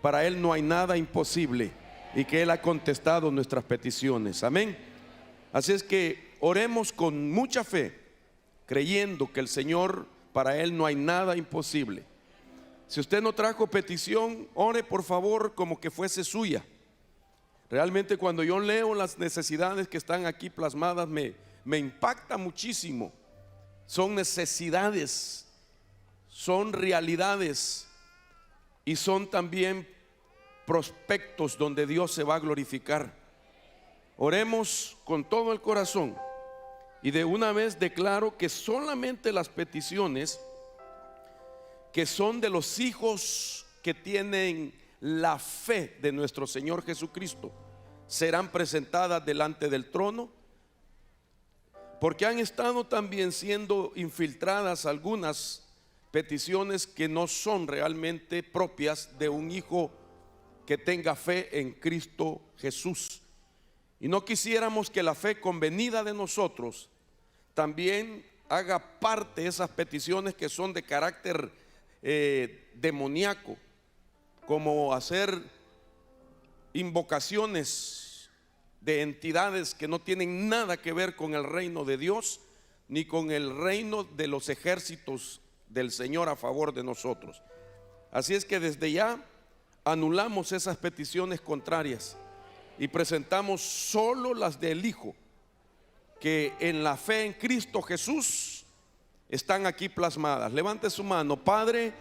para Él no hay nada imposible y que Él ha contestado nuestras peticiones. Amén. Así es que oremos con mucha fe, creyendo que el Señor, para Él no hay nada imposible. Si usted no trajo petición, ore por favor como que fuese suya. Realmente cuando yo leo las necesidades que están aquí plasmadas me impacta muchísimo. Son necesidades, son realidades y son también prospectos donde Dios se va a glorificar. Oremos con todo el corazón y de una vez declaro que solamente las peticiones que son de los hijos que tienen la fe de nuestro Señor Jesucristo serán presentadas delante del trono, porque han estado también siendo infiltradas algunas peticiones que no son realmente propias de un hijo que tenga fe en Cristo Jesús. Y no quisiéramos que la fe convenida de nosotros también haga parte de esas peticiones que son de carácter demoníaco, como hacer invocaciones de entidades que no tienen nada que ver con el reino de Dios ni con el reino de los ejércitos del Señor a favor de nosotros. Así es que desde ya anulamos esas peticiones contrarias y presentamos solo las del Hijo, que en la fe en Cristo Jesús están aquí plasmadas. Levante su mano. Padre,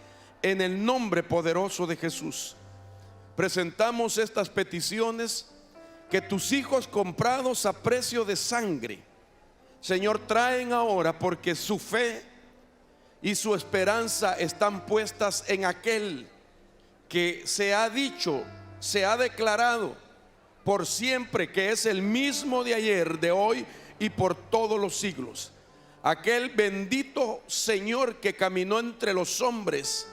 en el nombre poderoso de Jesús, presentamos estas peticiones que tus hijos comprados a precio de sangre, Señor, traen ahora, porque su fe y su esperanza están puestas en aquel que se ha dicho, se ha declarado por siempre que es el mismo de ayer, de hoy y por todos los siglos. Aquel bendito Señor que caminó entre los hombres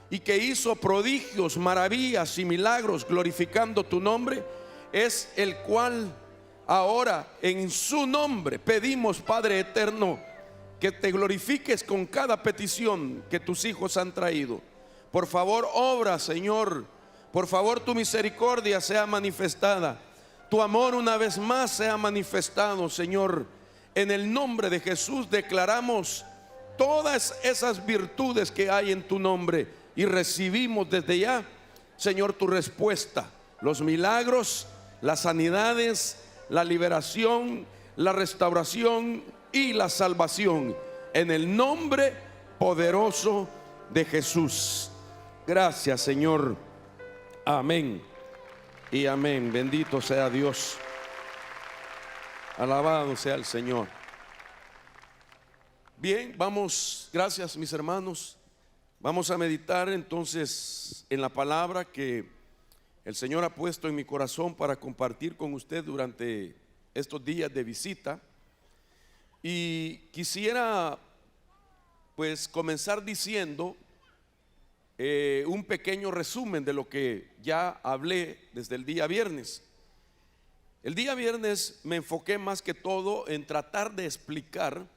y que hizo prodigios, maravillas y milagros glorificando tu nombre, es el cual ahora en su nombre pedimos, Padre eterno, que te glorifiques con cada petición que tus hijos han traído. Por favor, obra, Señor. Por favor, tu misericordia sea manifestada. Tu amor una vez más sea manifestado, Señor. En el nombre de Jesús declaramos todas esas virtudes que hay en tu nombre y recibimos desde ya, Señor, tu respuesta, los milagros, las sanidades, la liberación, la restauración y la salvación, en el nombre poderoso de Jesús. Gracias, Señor. Amén y amén. Bendito sea Dios. Alabado sea el Señor. Bien, vamos, gracias mis hermanos. Vamos a meditar entonces en la palabra que el Señor ha puesto en mi corazón para compartir con usted durante estos días de visita. Y quisiera pues comenzar diciendo un pequeño resumen de lo que ya hablé desde el día viernes. El día viernes me enfoqué más que todo en tratar de explicar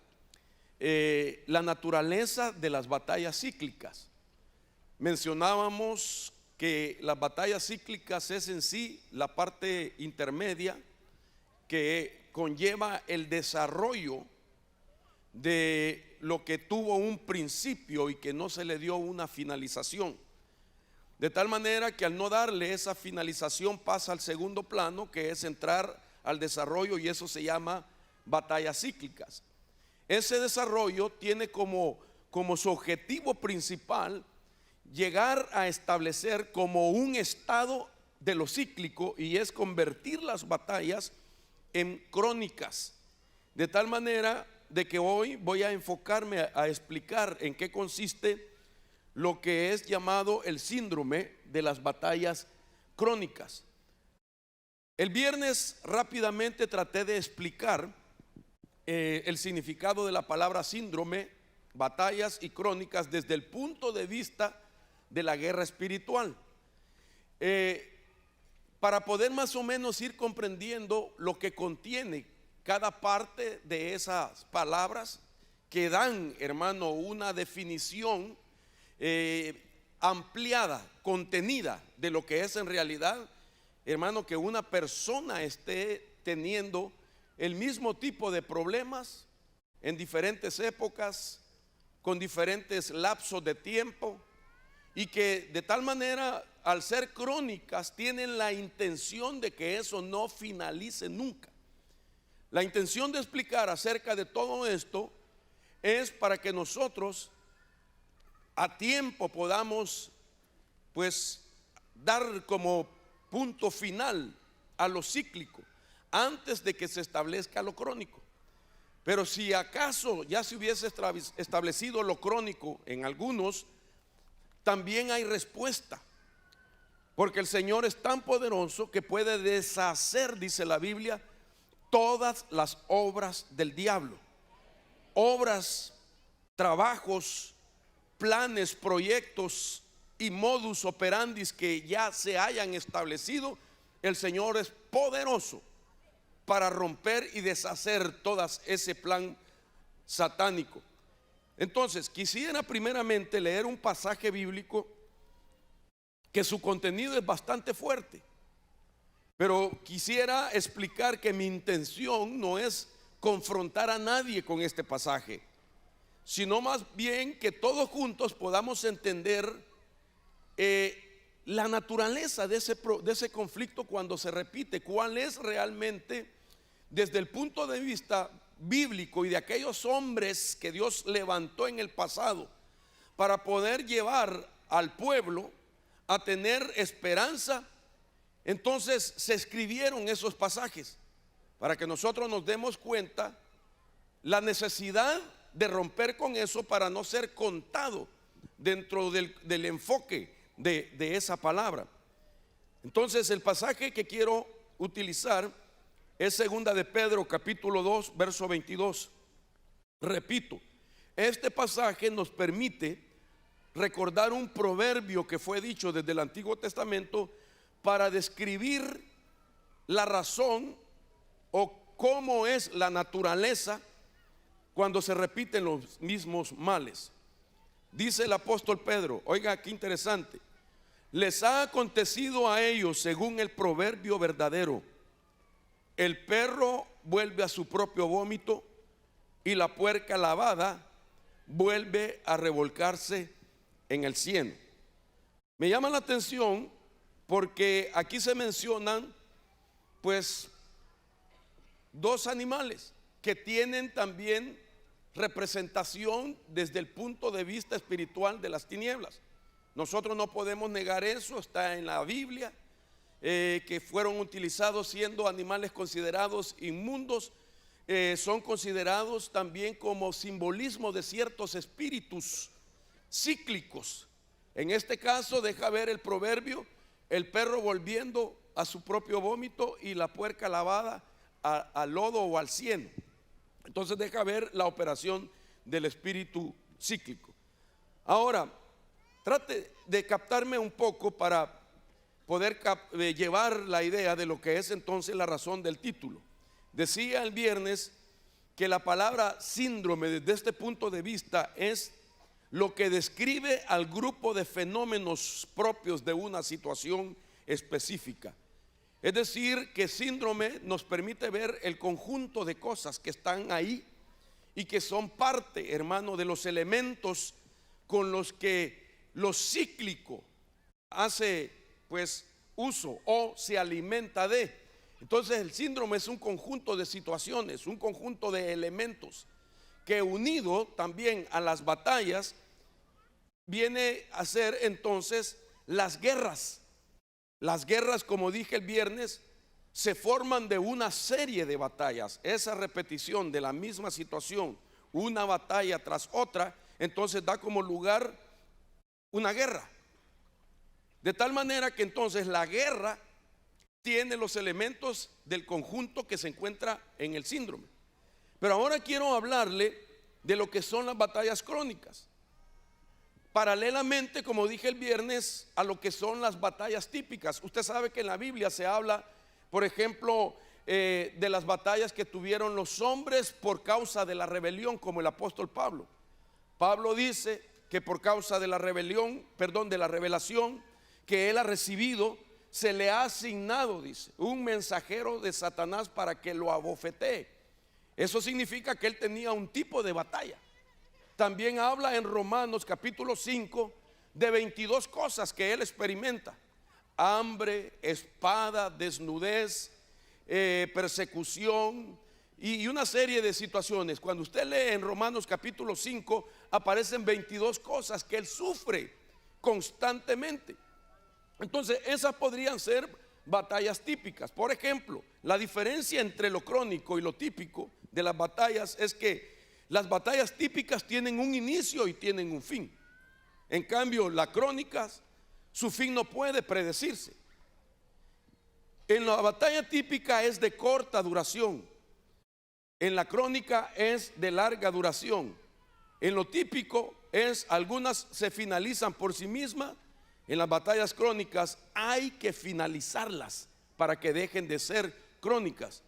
la naturaleza de las batallas cíclicas. Mencionábamos que las batallas cíclicas es en sí la parte intermedia que conlleva el desarrollo de lo que tuvo un principio y que no se le dio una finalización, de tal manera que al no darle esa finalización pasa al segundo plano, que es entrar al desarrollo, y eso se llama batallas cíclicas. Ese desarrollo tiene como su objetivo principal llegar a establecer como un estado de lo cíclico, y es convertir las batallas en crónicas, de tal manera de que hoy voy a enfocarme a explicar en qué consiste lo que es llamado el síndrome de las batallas crónicas. El viernes rápidamente traté de explicar el significado de la palabra síndrome, batallas y crónicas desde el punto de vista de la guerra espiritual, para poder más o menos ir comprendiendo lo que contiene cada parte de esas palabras que dan, hermano, una definición ampliada, contenida de lo que es en realidad, hermano, que una persona esté teniendo el mismo tipo de problemas en diferentes épocas, con diferentes lapsos de tiempo, y que de tal manera, al ser crónicas, tienen la intención de que eso no finalice nunca. La intención de explicar acerca de todo esto es para que nosotros a tiempo podamos pues dar como punto final a lo cíclico antes de que se establezca lo crónico. Pero si acaso ya se hubiese establecido lo crónico en algunos, también hay respuesta, porque el Señor es tan poderoso que puede deshacer, dice la Biblia, todas las obras del diablo. Obras, trabajos, planes, proyectos y modus operandi que ya se hayan establecido, el Señor es poderoso para romper y deshacer todas ese plan satánico. Entonces, quisiera primeramente leer un pasaje bíblico que su contenido es bastante fuerte, pero quisiera explicar que mi intención no es confrontar a nadie con este pasaje, sino más bien que todos juntos podamos entender la naturaleza de ese conflicto cuando se repite, cuál es realmente desde el punto de vista bíblico y de aquellos hombres que Dios levantó en el pasado para poder llevar al pueblo a tener esperanza. Entonces se escribieron esos pasajes para que nosotros nos demos cuenta la necesidad de romper con eso para no ser contado dentro del enfoque de esa palabra. Entonces el pasaje que quiero utilizar es segunda de Pedro capítulo 2 verso 22. Repito, este pasaje nos permite recordar un proverbio que fue dicho desde el Antiguo Testamento para describir la razón o cómo es la naturaleza cuando se repiten los mismos males. Dice el apóstol Pedro, oiga qué interesante: les ha acontecido a ellos según el proverbio verdadero, el perro vuelve a su propio vómito y la puerca lavada vuelve a revolcarse en el cieno. Me llama la atención porque aquí se mencionan pues dos animales que tienen también representación desde el punto de vista espiritual de las tinieblas. Nosotros no podemos negar eso, está en la Biblia, que fueron utilizados siendo animales considerados inmundos, son considerados también como simbolismo de ciertos espíritus cíclicos. En este caso deja ver el proverbio, el perro volviendo a su propio vómito y la puerca lavada al lodo o al cieno. Entonces deja ver la operación del espíritu cíclico. Ahora, trate de captarme un poco para poder llevar la idea de lo que es entonces la razón del título. Decía el viernes que la palabra síndrome desde este punto de vista es lo que describe al grupo de fenómenos propios de una situación específica. Es decir, que síndrome nos permite ver el conjunto de cosas que están ahí y que son parte, hermano, de los elementos con los que lo cíclico hace pues uso o se alimenta de. Entonces el síndrome es un conjunto de situaciones, un conjunto de elementos que unido también a las batallas viene a ser entonces las guerras. Las guerras, como dije el viernes, se forman de una serie de batallas. Esa repetición de la misma situación, una batalla tras otra, entonces da como lugar una guerra. De tal manera que entonces la guerra tiene los elementos del conjunto que se encuentra en el síndrome. Pero ahora quiero hablarle de lo que son las batallas crónicas, paralelamente, como dije el viernes, a lo que son las batallas típicas. Usted sabe que en la Biblia se habla, por ejemplo, de las batallas que tuvieron los hombres por causa de la rebelión, como el apóstol Pablo. Pablo dice que por causa de la de la revelación que él ha recibido, se le ha asignado, dice, un mensajero de Satanás para que lo abofetee. Eso significa que él tenía un tipo de batalla. También habla en Romanos capítulo 5 de 22 cosas que él experimenta: hambre, espada, desnudez, persecución y una serie de situaciones. Cuando usted lee en Romanos capítulo 5, aparecen 22 cosas que él sufre constantemente. Entonces esas podrían ser batallas típicas. Por ejemplo, la diferencia entre lo crónico y lo típico de las batallas es que las batallas típicas tienen un inicio y tienen un fin. En cambio, las crónicas, su fin no puede predecirse. En la batalla típica es de corta duración, en la crónica es de larga duración. En lo típico algunas se finalizan por sí mismas. En las batallas crónicas hay que finalizarlas para que dejen de ser crónicas.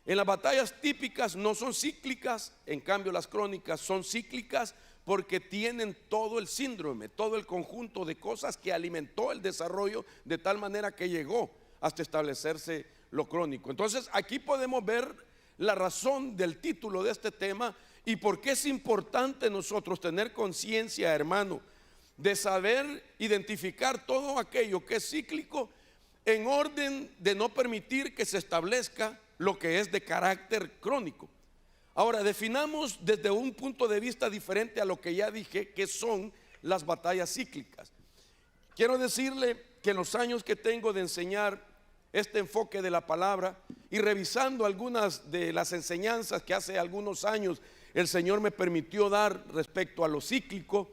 En las batallas típicas no son cíclicas, en cambio las crónicas son cíclicas porque tienen todo el síndrome, todo el conjunto de cosas que alimentó el desarrollo de tal manera que llegó hasta establecerse lo crónico. Entonces aquí podemos ver la razón del título de este tema y por qué es importante nosotros tener conciencia, hermano, de saber identificar todo aquello que es cíclico en orden de no permitir que se establezca lo que es de carácter crónico. Ahora, definamos desde un punto de vista diferente a lo que ya dije, que son las batallas cíclicas. Quiero decirle que en los años que tengo de enseñar este enfoque de la palabra y revisando algunas de las enseñanzas que hace algunos años el Señor me permitió dar respecto a lo cíclico,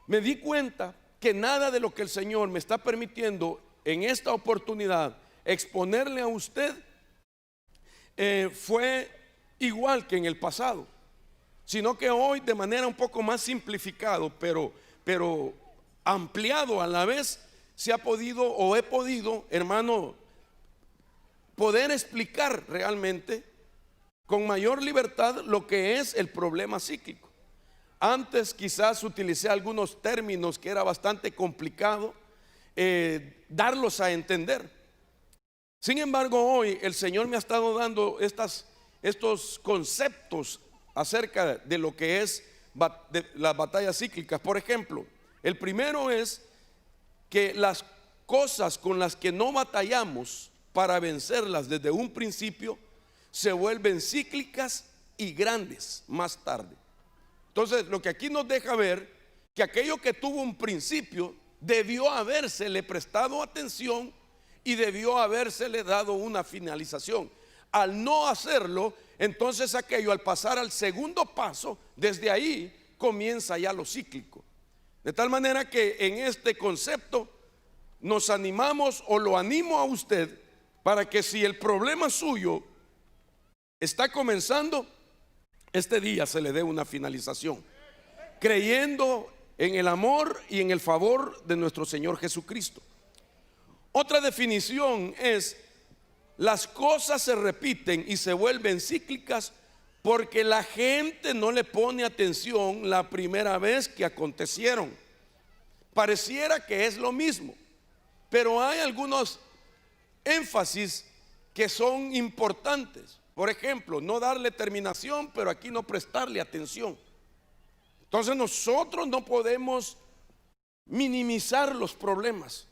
me di cuenta que nada de lo que el Señor me está permitiendo en esta oportunidad exponerle a usted fue igual que en el pasado, sino que hoy de manera un poco más simplificado, pero ampliado a la vez, se ha podido o he podido, hermano, poder explicar realmente con mayor libertad lo que es el problema cíclico. Antes quizás utilicé algunos términos que era bastante complicado darlos a entender. Sin embargo, hoy el Señor me ha estado dando estos conceptos acerca de lo que es las batallas cíclicas. Por ejemplo, el primero es que las cosas con las que no batallamos para vencerlas desde un principio se vuelven cíclicas y grandes más tarde. Entonces, lo que aquí nos deja ver que aquello que tuvo un principio debió habérsele prestado atención y debió habérsele dado una finalización. Al no hacerlo, entonces aquello, al pasar al segundo paso, desde ahí comienza ya lo cíclico. De tal manera que en este concepto nos animamos o lo animo a usted para que si el problema suyo está comenzando, este día se le dé una finalización, creyendo en el amor y en el favor de nuestro Señor Jesucristo. Otra definición es: las cosas se repiten y se vuelven cíclicas porque la gente no le pone atención la primera vez que acontecieron. Pareciera que es lo mismo, pero hay algunos énfasis que son importantes. Por ejemplo, no darle terminación, pero aquí no prestarle atención. Entonces nosotros no podemos minimizar los problemas.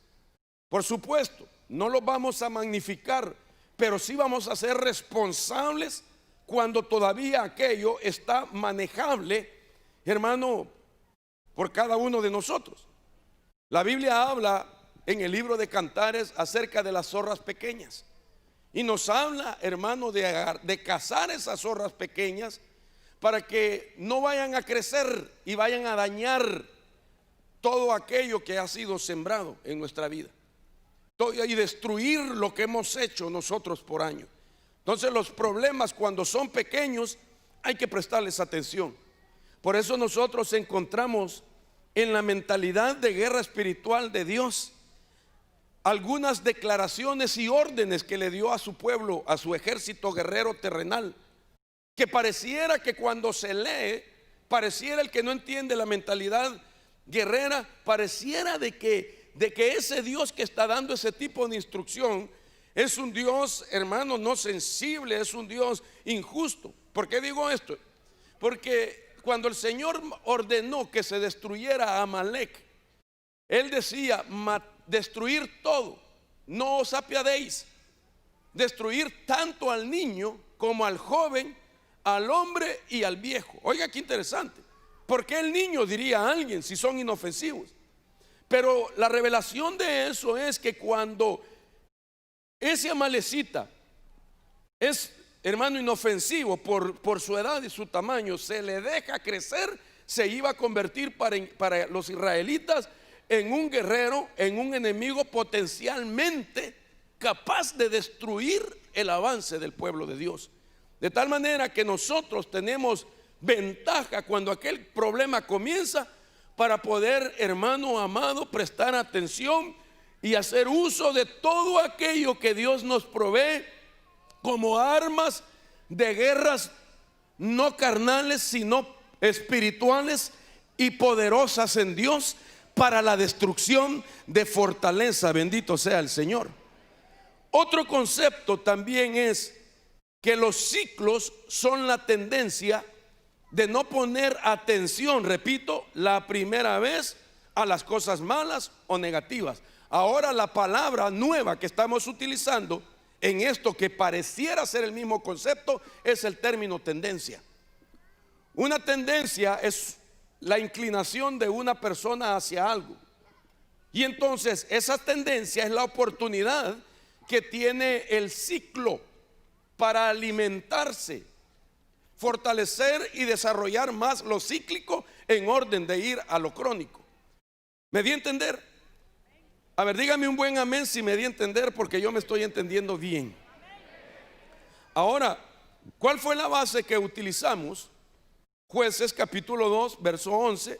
Por supuesto, no los vamos a magnificar, pero sí vamos a ser responsables cuando todavía aquello está manejable, hermano, por cada uno de nosotros. La Biblia habla en el libro de Cantares acerca de las zorras pequeñas y nos habla, hermano, de cazar esas zorras pequeñas para que no vayan a crecer y vayan a dañar todo aquello que ha sido sembrado en nuestra vida y destruir lo que hemos hecho nosotros por año. Entonces los problemas cuando son pequeños hay que prestarles atención. Por eso nosotros encontramos en la mentalidad de guerra espiritual de Dios algunas declaraciones y órdenes que le dio a su pueblo, a su ejército guerrero terrenal, que pareciera que cuando se lee, pareciera el que no entiende la mentalidad guerrera, pareciera de que ese Dios que está dando ese tipo de instrucción es un Dios, hermano, no sensible, es un Dios injusto. ¿Por qué digo esto? Porque cuando el Señor ordenó que se destruyera a Amalek, Él decía: destruir todo, no os apiadéis, destruir tanto al niño como al joven, al hombre y al viejo. Oiga, qué interesante. ¿Por qué el niño, diría alguien, si son inofensivos? Pero la revelación de eso es que cuando ese amalecita es, hermano, inofensivo por su edad y su tamaño, se le deja crecer, se iba a convertir para los israelitas en un guerrero, en un enemigo potencialmente capaz de destruir el avance del pueblo de Dios. De tal manera que nosotros tenemos ventaja cuando aquel problema comienza para poder, hermano amado, prestar atención y hacer uso de todo aquello que Dios nos provee como armas de guerras no carnales, sino espirituales y poderosas en Dios para la destrucción de fortaleza. Bendito sea el Señor. Otro concepto también es que los ciclos son la tendencia de no poner atención, repito, la primera vez a las cosas malas o negativas. Ahora la palabra nueva que estamos utilizando en esto que pareciera ser el mismo concepto es el término tendencia. Una tendencia es la inclinación de una persona hacia algo. Y entonces esa tendencia es la oportunidad que tiene el ciclo para alimentarse, fortalecer y desarrollar más lo cíclico en orden de ir a lo crónico. ¿Me di a entender? A ver, dígame un buen amén si me di a entender, porque yo me estoy entendiendo bien. Ahora, ¿cuál fue la base que utilizamos? Jueces capítulo 2, verso 11.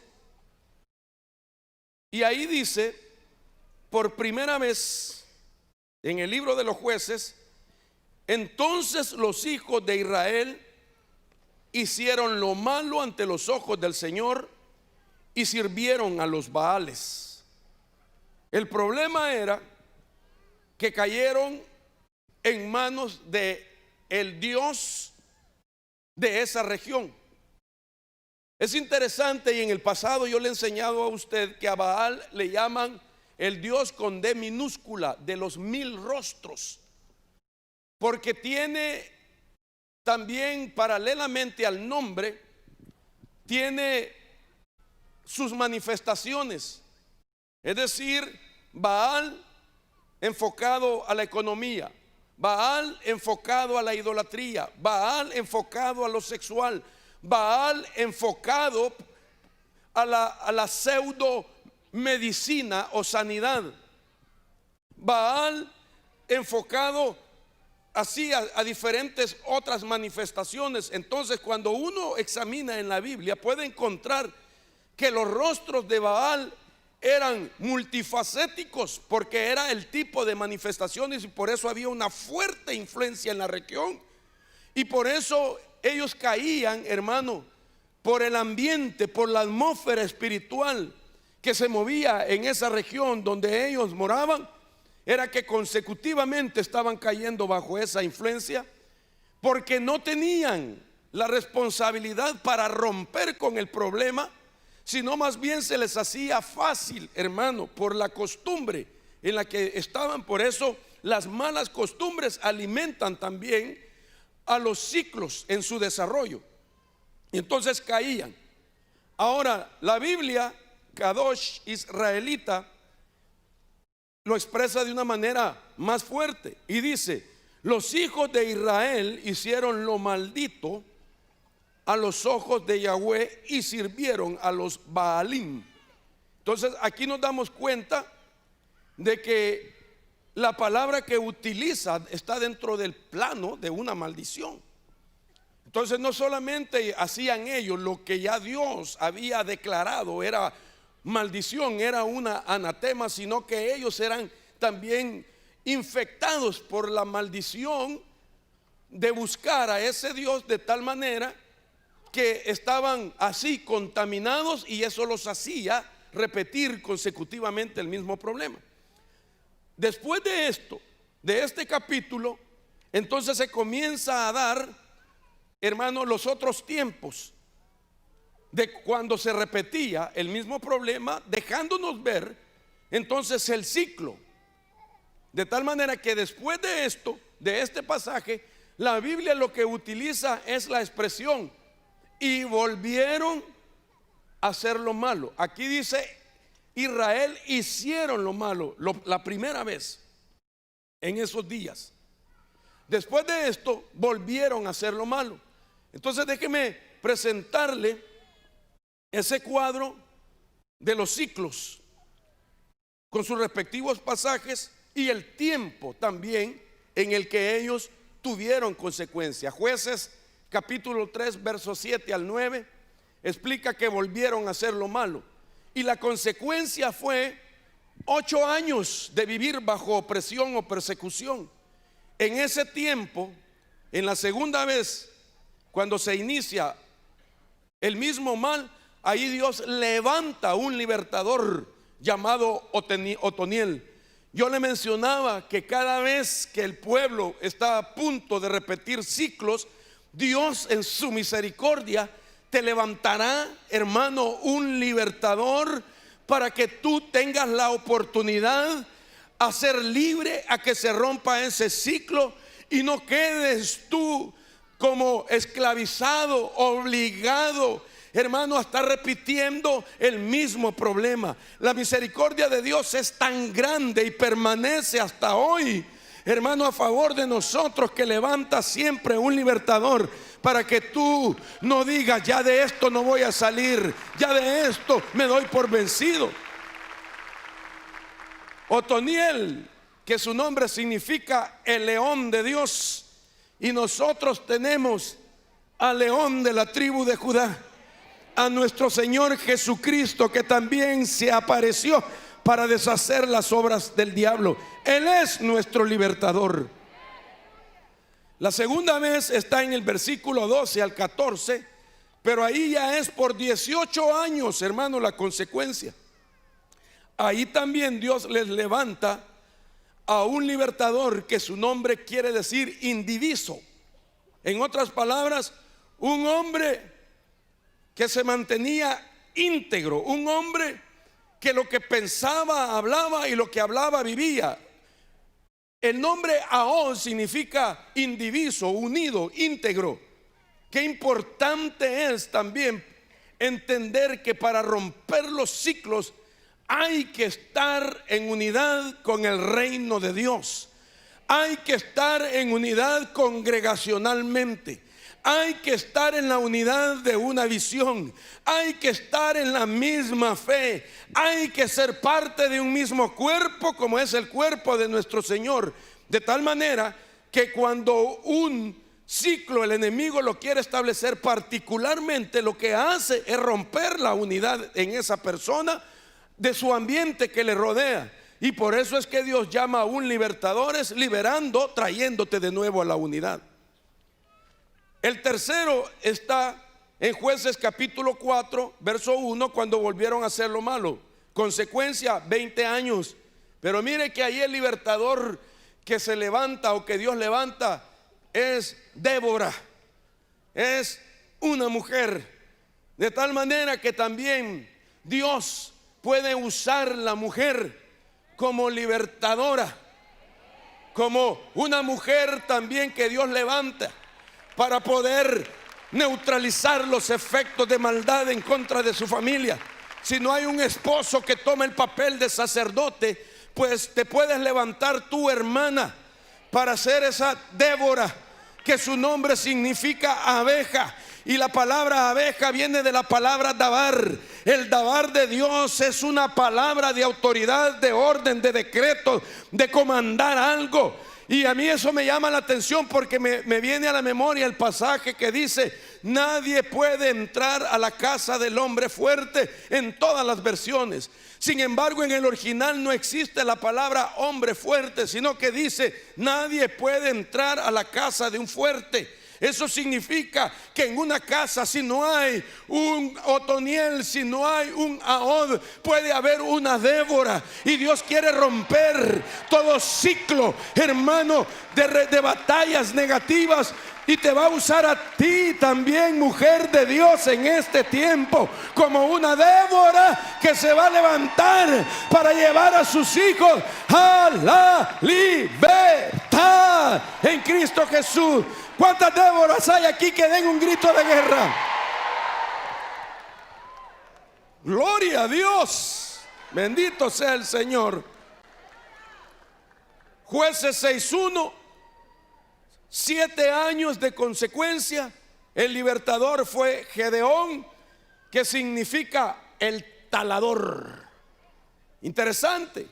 Y ahí dice, por primera vez en el libro de los jueces: entonces los hijos de Israel hicieron lo malo ante los ojos del Señor y sirvieron a los Baales. El problema era que cayeron en manos de el Dios de esa región. Es interesante, y en el pasado yo le he enseñado a usted que a Baal le llaman el Dios con D minúscula, de los 1000 rostros, porque tiene también, paralelamente al nombre, tiene sus manifestaciones. Es decir, Baal enfocado a la economía, Baal enfocado a la idolatría, Baal enfocado a lo sexual, Baal enfocado a la pseudo medicina o sanidad, Baal enfocado así a diferentes otras manifestaciones. Entonces, cuando uno examina en la Biblia, puede encontrar que los rostros de Baal eran multifacéticos, porque era el tipo de manifestaciones, y por eso había una fuerte influencia en la región, y por eso ellos caían, hermano, por el ambiente, por la atmósfera espiritual que se movía en esa región donde ellos moraban. Era que consecutivamente estaban cayendo bajo esa influencia, porque no tenían la responsabilidad para romper con el problema, sino más bien se les hacía fácil, hermano, por la costumbre en la que estaban. Por eso las malas costumbres alimentan también a los ciclos en su desarrollo, y entonces caían. Ahora la Biblia Kadosh israelita lo expresa de una manera más fuerte y dice: los hijos de Israel hicieron lo maldito a los ojos de Yahweh y sirvieron a los Baalim. Entonces aquí nos damos cuenta de que la palabra que utiliza está dentro del plano de una maldición. Entonces no solamente hacían ellos lo que ya Dios había declarado era maldición, era una anatema, sino que ellos eran también infectados por la maldición de buscar a ese Dios, de tal manera que estaban así contaminados, y eso los hacía repetir consecutivamente el mismo problema. Después de esto, de este capítulo, entonces se comienza a dar, hermano, los otros tiempos de cuando se repetía el mismo problema, dejándonos ver entonces el ciclo. De tal manera que después de esto, de este pasaje, la Biblia lo que utiliza es la expresión y volvieron a hacer lo malo. Aquí dice Israel hicieron lo malo la primera vez en esos días. Después de esto volvieron a hacer lo malo. Entonces déjeme presentarle ese cuadro de los ciclos con sus respectivos pasajes y el tiempo también en el que ellos tuvieron consecuencia. Jueces capítulo 3 versos 7 al 9 explica que volvieron a hacer lo malo y la consecuencia fue 8 años de vivir bajo opresión o persecución. En ese tiempo, en la segunda vez, cuando se inicia el mismo mal, ahí Dios levanta un libertador llamado Otoniel. Yo le mencionaba que cada vez que el pueblo está a punto de repetir ciclos, Dios en su misericordia te levantará, hermano, un libertador para que tú tengas la oportunidad a ser libre, a que se rompa ese ciclo y no quedes tú como esclavizado, obligado, hermano, a estar repitiendo el mismo problema. La misericordia de Dios es tan grande y permanece hasta hoy, hermano, a favor de nosotros, que levanta siempre un libertador para que tú no digas: ya de esto no voy a salir, ya de esto me doy por vencido. Otoniel, que su nombre significa el león de Dios, y nosotros tenemos al león de la tribu de Judá, a nuestro Señor Jesucristo, que también se apareció para deshacer las obras del diablo. Él es nuestro libertador. La segunda vez está en el versículo 12 al 14, pero ahí ya es por 18 años, hermano, la consecuencia. Ahí también Dios les levanta a un libertador que su nombre quiere decir indiviso. En otras palabras, un hombre que se mantenía íntegro, un hombre que lo que pensaba, hablaba, y lo que hablaba, vivía. El nombre Ahón significa indiviso, unido, íntegro. Qué importante es también entender que para romper los ciclos hay que estar en unidad con el reino de Dios. Hay que estar en unidad congregacionalmente. Hay que estar en la unidad de una visión. Hay que estar en la misma fe. Hay que ser parte de un mismo cuerpo, como es el cuerpo de nuestro Señor. De tal manera que cuando un ciclo el enemigo lo quiere establecer, particularmente lo que hace es romper la unidad en esa persona de su ambiente que le rodea. Y por eso es que Dios llama a un libertador, es liberando, trayéndote de nuevo a la unidad. El tercero está en Jueces capítulo 4 verso 1, cuando volvieron a hacer lo malo. Consecuencia, 20 años. Pero mire que ahí el libertador que se levanta, o que Dios levanta, es Débora. Es una mujer. De tal manera que también Dios puede usar la mujer como libertadora, como una mujer también que Dios levanta para poder neutralizar los efectos de maldad en contra de su familia. Si no hay un esposo que tome el papel de sacerdote, pues te puedes levantar tu hermana para ser esa Débora, que su nombre significa abeja. Y la palabra abeja viene de la palabra dabar. El dabar de Dios es una palabra de autoridad, de orden, de decreto, de comandar algo. Y a mí eso me llama la atención, porque me viene a la memoria el pasaje que dice: nadie puede entrar a la casa del hombre fuerte, en todas las versiones. Sin embargo, en el original no existe la palabra hombre fuerte, sino que dice: nadie puede entrar a la casa de un fuerte. Eso significa que en una casa, si no hay un Otoniel, si no hay un Ahod, puede haber una Débora. Y Dios quiere romper todo ciclo, hermano, de batallas negativas. Y te va a usar a ti también, mujer de Dios, en este tiempo, como una Débora que se va a levantar para llevar a sus hijos a la libertad en Cristo Jesús. ¿Cuántas Déboras hay aquí que den un grito de guerra? Gloria a Dios. Bendito sea el Señor. Jueces 6:1. 7 años de consecuencia. El libertador fue Gedeón, que significa el talador. Interesante,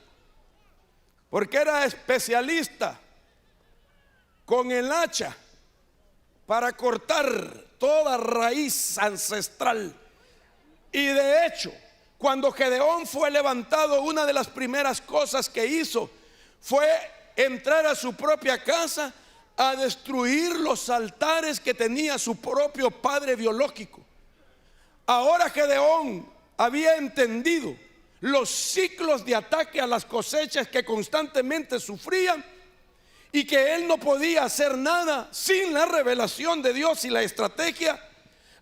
porque era especialista con el hacha para cortar toda raíz ancestral. Y de hecho, cuando Gedeón fue levantado, una de las primeras cosas que hizo fue entrar a su propia casa a destruir los altares que tenía su propio padre biológico. Ahora Gedeón había entendido los ciclos de ataque a las cosechas que constantemente sufrían, y que él no podía hacer nada sin la revelación de Dios y la estrategia,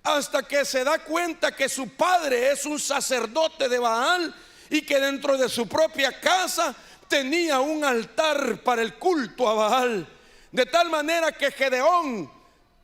hasta que se da cuenta que su padre es un sacerdote de Baal y que dentro de su propia casa tenía un altar para el culto a Baal. De tal manera que Gedeón,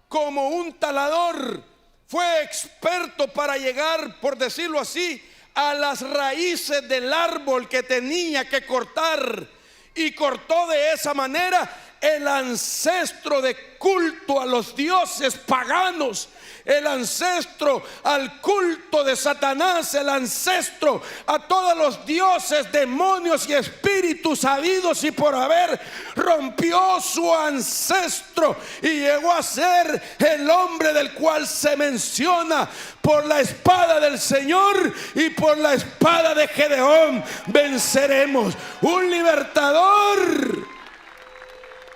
como un talador, fue experto para llegar, por decirlo así, a las raíces del árbol que tenía que cortar. Y cortó de esa manera el ancestro de culto a los dioses paganos, el ancestro al culto de Satanás, el ancestro a todos los dioses, demonios y espíritus habidos y por haber. Rompió su ancestro y llegó a ser el hombre del cual se menciona: por la espada del Señor y por la espada de Gedeón venceremos. Un libertador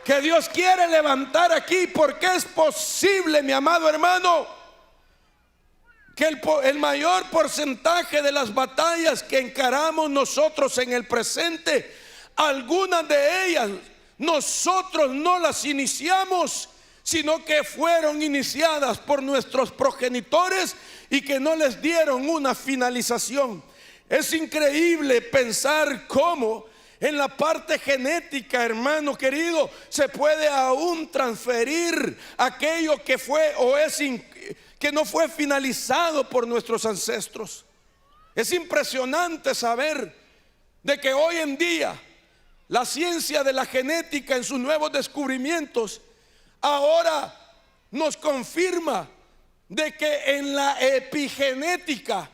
que Dios quiere levantar aquí, porque es posible, mi amado hermano, que el mayor porcentaje de las batallas que encaramos nosotros en el presente, algunas de ellas nosotros no las iniciamos, sino que fueron iniciadas por nuestros progenitores y que no les dieron una finalización. Es increíble pensar cómo en la parte genética, hermano querido, se puede aún transferir aquello que fue o es que no fue finalizado por nuestros ancestros. Es impresionante saber de que hoy en día la ciencia de la genética, en sus nuevos descubrimientos, ahora nos confirma de que en la epigenética,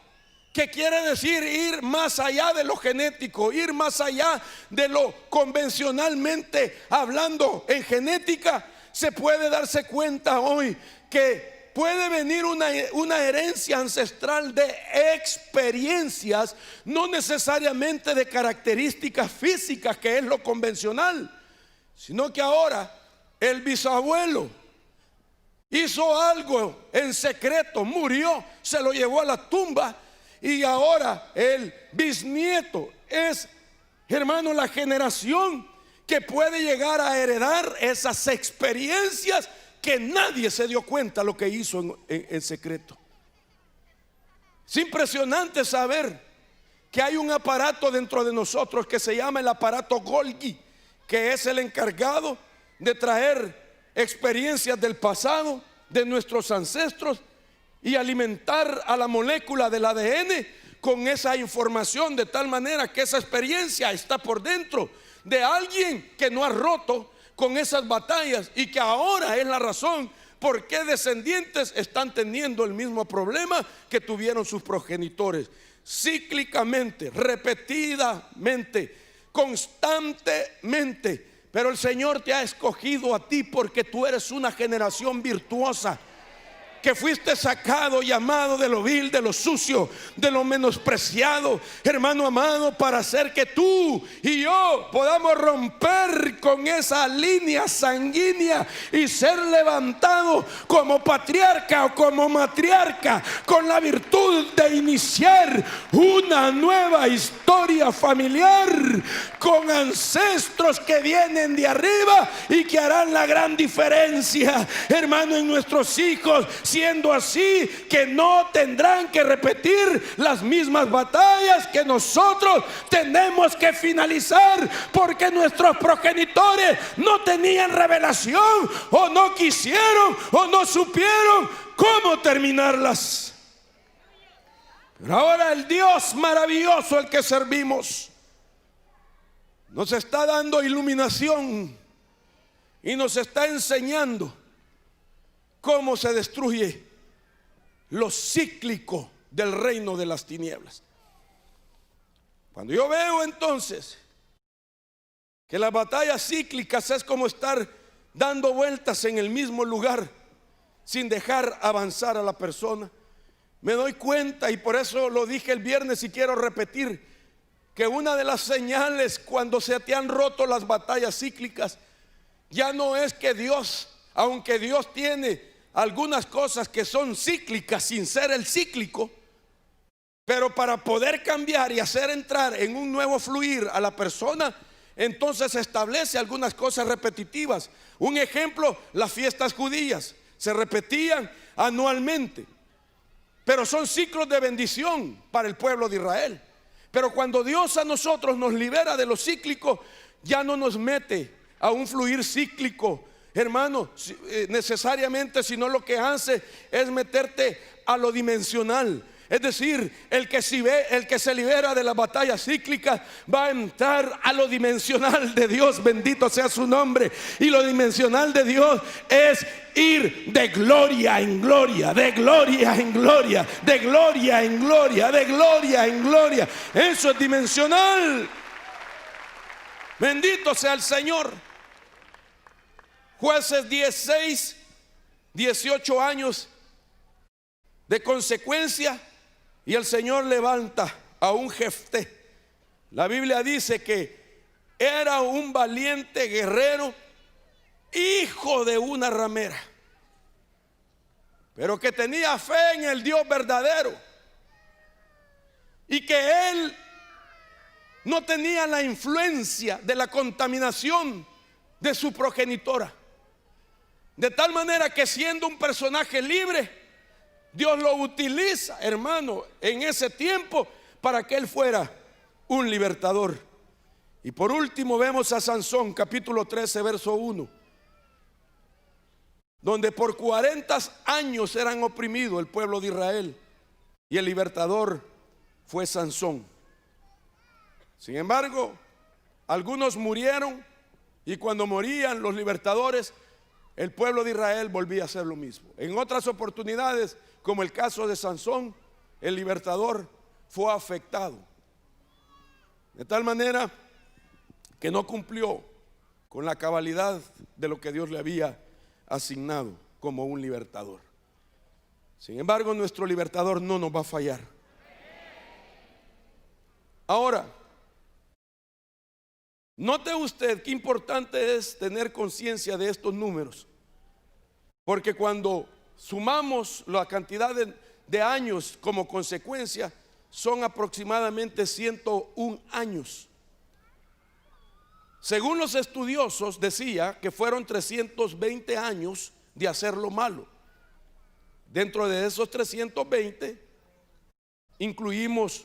que quiere decir ir más allá de lo genético, ir más allá de lo convencionalmente hablando en genética, se puede darse cuenta hoy que puede venir una herencia ancestral de experiencias, no necesariamente de características físicas, que es lo convencional, sino que ahora el bisabuelo hizo algo en secreto, murió, se lo llevó a la tumba, y ahora el bisnieto es, hermano, la generación que puede llegar a heredar esas experiencias que nadie se dio cuenta lo que hizo en secreto. Es impresionante saber que hay un aparato dentro de nosotros que se llama el aparato Golgi, que es el encargado de traer experiencias del pasado, de nuestros ancestros, y alimentar a la molécula del ADN con esa información, de tal manera que esa experiencia está por dentro de alguien que no ha roto con esas batallas, y que ahora es la razón por qué descendientes están teniendo el mismo problema que tuvieron sus progenitores. Cíclicamente, repetidamente, constantemente. Pero el Señor te ha escogido a ti porque tú eres una generación virtuosa, que fuiste sacado, llamado de lo vil, de lo sucio, de lo menospreciado, hermano amado, para hacer que tú y yo podamos romper con esa línea sanguínea y ser levantados como patriarca o como matriarca, con la virtud de iniciar una nueva historia familiar, con ancestros que vienen de arriba y que harán la gran diferencia, hermano, en nuestros hijos, siendo así que no tendrán que repetir las mismas batallas que nosotros tenemos que finalizar, porque nuestros progenitores no tenían revelación, o no quisieron, o no supieron cómo terminarlas. Pero ahora el Dios maravilloso al que servimos nos está dando iluminación y nos está enseñando cómo se destruye lo cíclico del reino de las tinieblas. Cuando yo veo entonces que las batallas cíclicas es como estar dando vueltas en el mismo lugar sin dejar avanzar a la persona, me doy cuenta, y por eso lo dije el viernes y quiero repetir, que una de las señales cuando se te han roto las batallas cíclicas ya no es que Dios, aunque Dios tiene algunas cosas que son cíclicas sin ser el cíclico, pero para poder cambiar y hacer entrar en un nuevo fluir a la persona, entonces establece algunas cosas repetitivas. Un ejemplo, las fiestas judías se repetían anualmente, pero son ciclos de bendición para el pueblo de Israel. Pero cuando Dios a nosotros nos libera de lo cíclico, ya no nos mete a un fluir cíclico, hermano, necesariamente, sino lo que hace es meterte a lo dimensional. Es decir, el que se libera de las batallas cíclicas va a entrar a lo dimensional de Dios, bendito sea su nombre. Y lo dimensional de Dios es ir de gloria en gloria, de gloria en gloria, de gloria en gloria, de gloria en gloria. Eso es dimensional. Bendito sea el Señor. Jueces 16, 18 años de consecuencia, y el Señor levanta a un Jefté. La Biblia dice que era un valiente guerrero, hijo de una ramera, pero que tenía fe en el Dios verdadero, y que él no tenía la influencia de la contaminación de su progenitora. De tal manera que, siendo un personaje libre, Dios lo utiliza, hermano, en ese tiempo para que él fuera un libertador. Y por último vemos a Sansón, capítulo 13, verso 1, donde por 40 años eran oprimidos el pueblo de Israel, y el libertador fue Sansón. Sin embargo, algunos murieron, y cuando morían los libertadores, el pueblo de Israel volvía a hacer lo mismo. En otras oportunidades, como el caso de Sansón, el libertador fue afectado, de tal manera que no cumplió con la cabalidad de lo que Dios le había asignado como un libertador. Sin embargo, nuestro libertador no nos va a fallar. Ahora, note usted qué importante es tener conciencia de estos números, porque cuando sumamos la cantidad de años como consecuencia, son aproximadamente 101 años. Según los estudiosos, decía que fueron 320 años de hacer lo malo. Dentro de esos 320 incluimos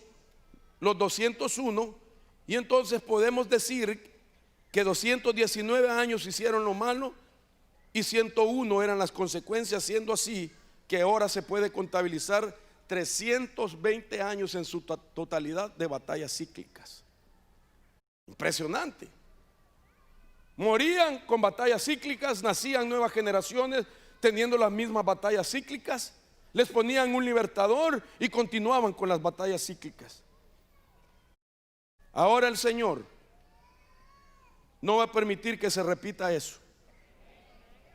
los 201, y entonces podemos decir que 219 años hicieron lo malo y 101 eran las consecuencias, siendo así que ahora se puede contabilizar 320 años en su totalidad de batallas cíclicas. Impresionante. Morían con batallas cíclicas, nacían nuevas generaciones teniendo las mismas batallas cíclicas, les ponían un libertador y continuaban con las batallas cíclicas. Ahora el Señor no va a permitir que se repita eso,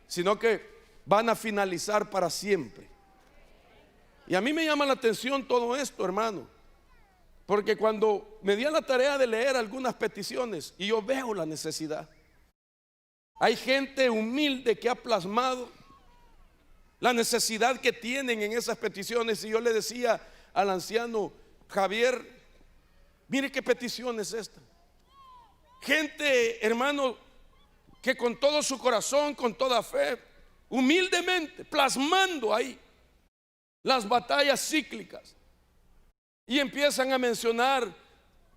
sino que van a finalizar para siempre. Y a mí me llama la atención todo esto, hermano, porque cuando me di a la tarea de leer algunas peticiones y yo veo la necesidad, hay gente humilde que ha plasmado la necesidad que tienen en esas peticiones. Y yo le decía al anciano Javier, mire qué petición es esta. Gente, hermano, que con todo su corazón, con toda fe, humildemente, plasmando ahí las batallas cíclicas, y empiezan a mencionar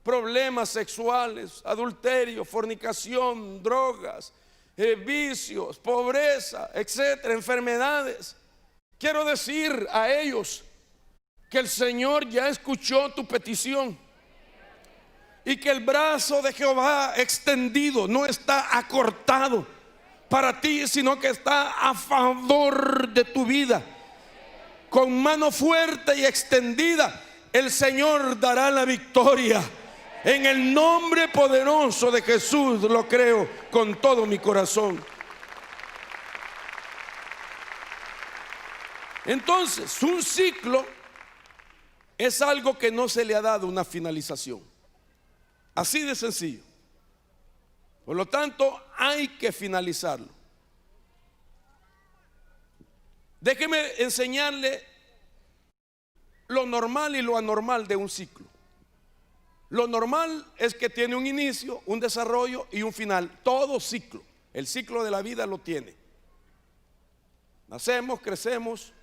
problemas sexuales, adulterio, fornicación, drogas, vicios, pobreza, etcétera, enfermedades. Quiero decir a ellos que el Señor ya escuchó tu petición y que el brazo de Jehová extendido no está acortado para ti, sino que está a favor de tu vida. Con mano fuerte y extendida, el Señor dará la victoria. En el nombre poderoso de Jesús lo creo con todo mi corazón. Entonces, un ciclo es algo que no se le ha dado una finalización. Así de sencillo. Por lo tanto, hay que finalizarlo. Déjeme enseñarle lo normal y lo anormal de un ciclo. Lo normal es que tiene un inicio, un desarrollo y un final. Todo ciclo, el ciclo de la vida lo tiene. Nacemos, crecemos,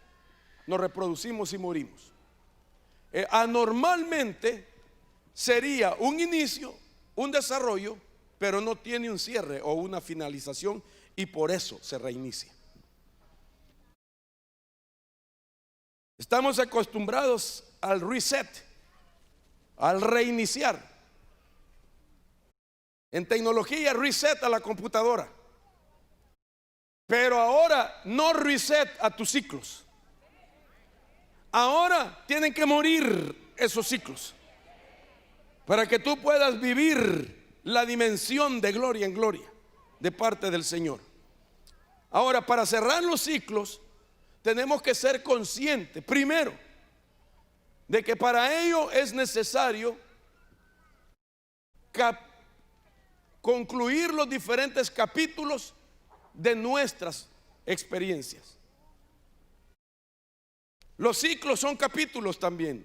nos reproducimos y morimos. Anormalmente sería un inicio, un desarrollo, pero no tiene un cierre o una finalización, y por eso se reinicia. Estamos acostumbrados al reset, al reiniciar. En tecnología, reset a la computadora. Pero ahora no reset a tus ciclos. Ahora tienen que morir esos ciclos para que tú puedas vivir la dimensión de gloria en gloria de parte del Señor. Ahora, para cerrar los ciclos, tenemos que ser conscientes, primero, de que para ello es necesario concluir los diferentes capítulos de nuestras experiencias. Los ciclos son capítulos también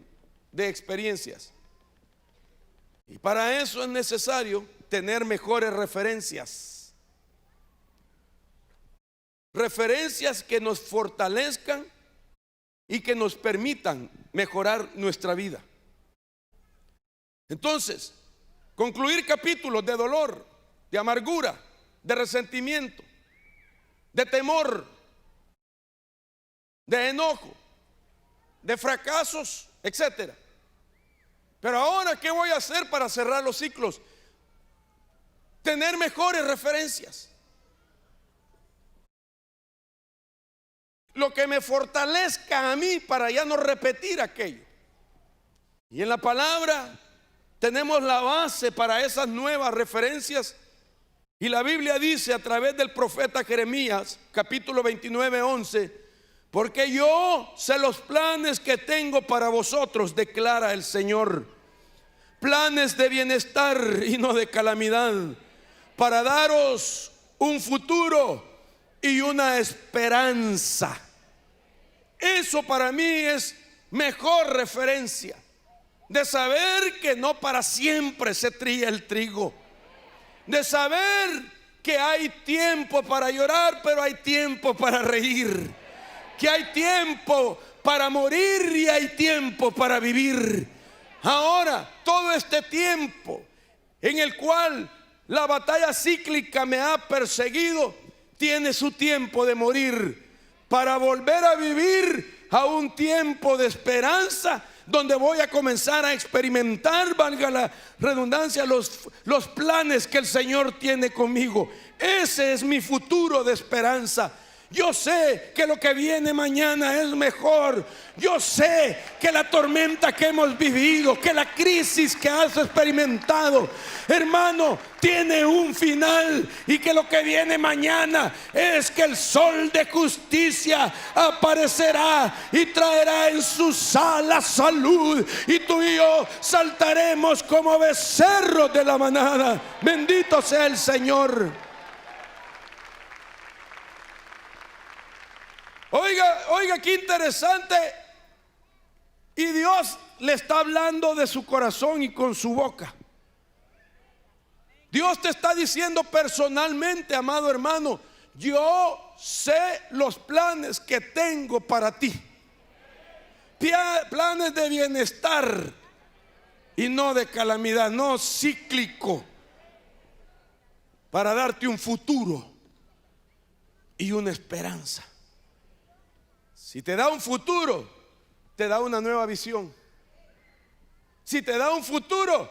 de experiencias. Y para eso es necesario tener mejores referencias. Referencias que nos fortalezcan y que nos permitan mejorar nuestra vida. Entonces, concluir capítulos de dolor, de amargura, de resentimiento, de temor, de enojo, de fracasos, etcétera. Pero ahora, ¿qué voy a hacer para cerrar los ciclos? Tener mejores referencias. Lo que me fortalezca a mí para ya no repetir aquello. Y en la palabra tenemos la base para esas nuevas referencias. Y la Biblia dice a través del profeta Jeremías, capítulo 29, 11: porque yo sé los planes que tengo para vosotros, declara el Señor. Planes de bienestar y no de calamidad, para daros un futuro y una esperanza. Eso para mí es mejor referencia de saber que no para siempre se trilla el trigo, de saber que hay tiempo para llorar, pero hay tiempo para reír, que hay tiempo para morir y hay tiempo para vivir. Ahora, todo este tiempo en el cual la batalla cíclica me ha perseguido, tiene su tiempo de morir para volver a vivir a un tiempo de esperanza, donde voy a comenzar a experimentar, valga la redundancia, los planes que el Señor tiene conmigo. Ese es mi futuro de esperanza. Yo sé que lo que viene mañana es mejor. Yo sé que la tormenta que hemos vivido, que la crisis que has experimentado, hermano, tiene un final, y que lo que viene mañana es que el sol de justicia aparecerá y traerá en sus alas salud, y tú y yo saltaremos como becerros de la manada. Bendito sea el Señor. Oiga, qué interesante. Y Dios le está hablando de su corazón y con su boca. Dios te está diciendo personalmente, amado hermano: yo sé los planes que tengo para ti. Planes de bienestar y no de calamidad, no cíclico, para darte un futuro y una esperanza. Si te da un futuro, te da una nueva visión. Si te da un futuro,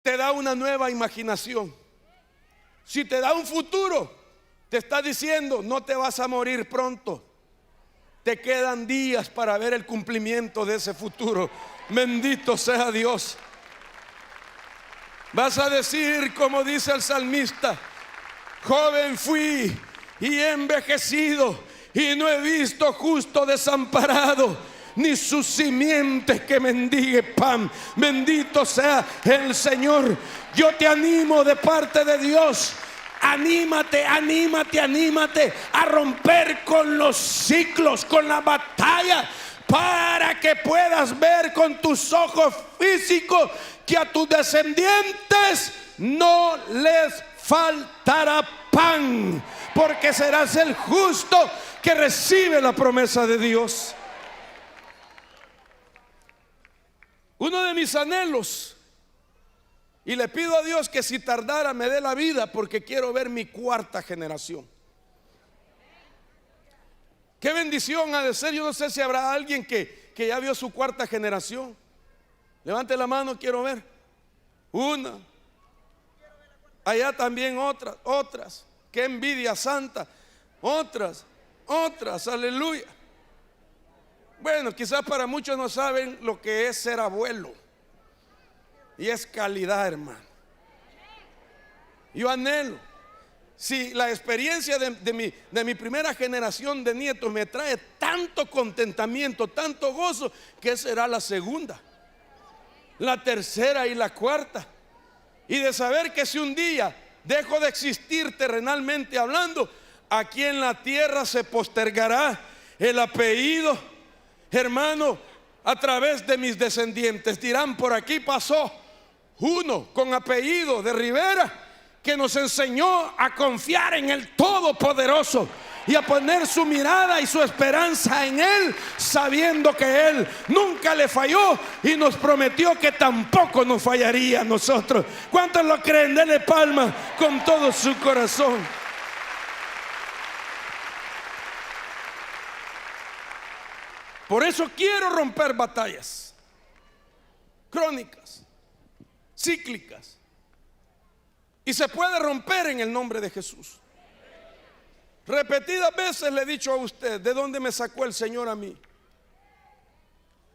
te da una nueva imaginación. Si te da un futuro, te está diciendo: no te vas a morir pronto. Te quedan días para ver el cumplimiento de ese futuro. Bendito sea Dios. Vas a decir, como dice el salmista: joven fui y he envejecido, y no he visto justo desamparado, ni su simiente que mendigue pan. Bendito sea el Señor. Yo te animo de parte de Dios. Anímate a romper con los ciclos, con la batalla, para que puedas ver con tus ojos físicos que a tus descendientes no les faltará pan, porque serás el justo que recibe la promesa de Dios. Uno de mis anhelos, y le pido a Dios que si tardara me dé la vida, porque quiero ver mi cuarta generación. Qué bendición ha de ser. Yo no sé si habrá alguien que ya vio su cuarta generación. Levante la mano, quiero ver. Una. Allá también otras. Qué envidia santa. Otras, aleluya. Bueno, quizás para muchos no saben lo que es ser abuelo. Y es calidad, hermano. Yo anhelo. Si la experiencia de mi primera generación de nietos me trae tanto contentamiento, tanto gozo, ¿qué será la segunda, la tercera y la cuarta? Y de saber que si un día dejo de existir terrenalmente hablando, aquí en la tierra se postergará el apellido, hermano, a través de mis descendientes. Dirán: por aquí pasó uno con apellido de Rivera, que nos enseñó a confiar en el Todopoderoso y a poner su mirada y su esperanza en Él, sabiendo que Él nunca le falló y nos prometió que tampoco nos fallaría a nosotros. ¿Cuántos lo creen? Denle palmas con todo su corazón. Por eso quiero romper batallas crónicas, cíclicas. Y se puede romper en el nombre de Jesús. Repetidas veces le he dicho a usted: ¿de dónde me sacó el Señor a mí?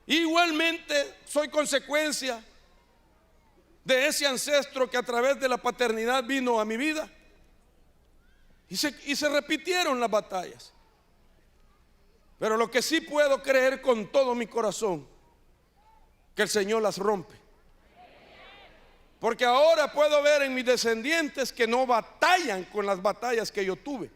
Igualmente soy consecuencia de ese ancestro que a través de la paternidad vino a mi vida. Y se repitieron las batallas. Pero lo que sí puedo creer con todo mi corazón, que el Señor las rompe. Porque ahora puedo ver en mis descendientes que no batallan con las batallas que yo tuve.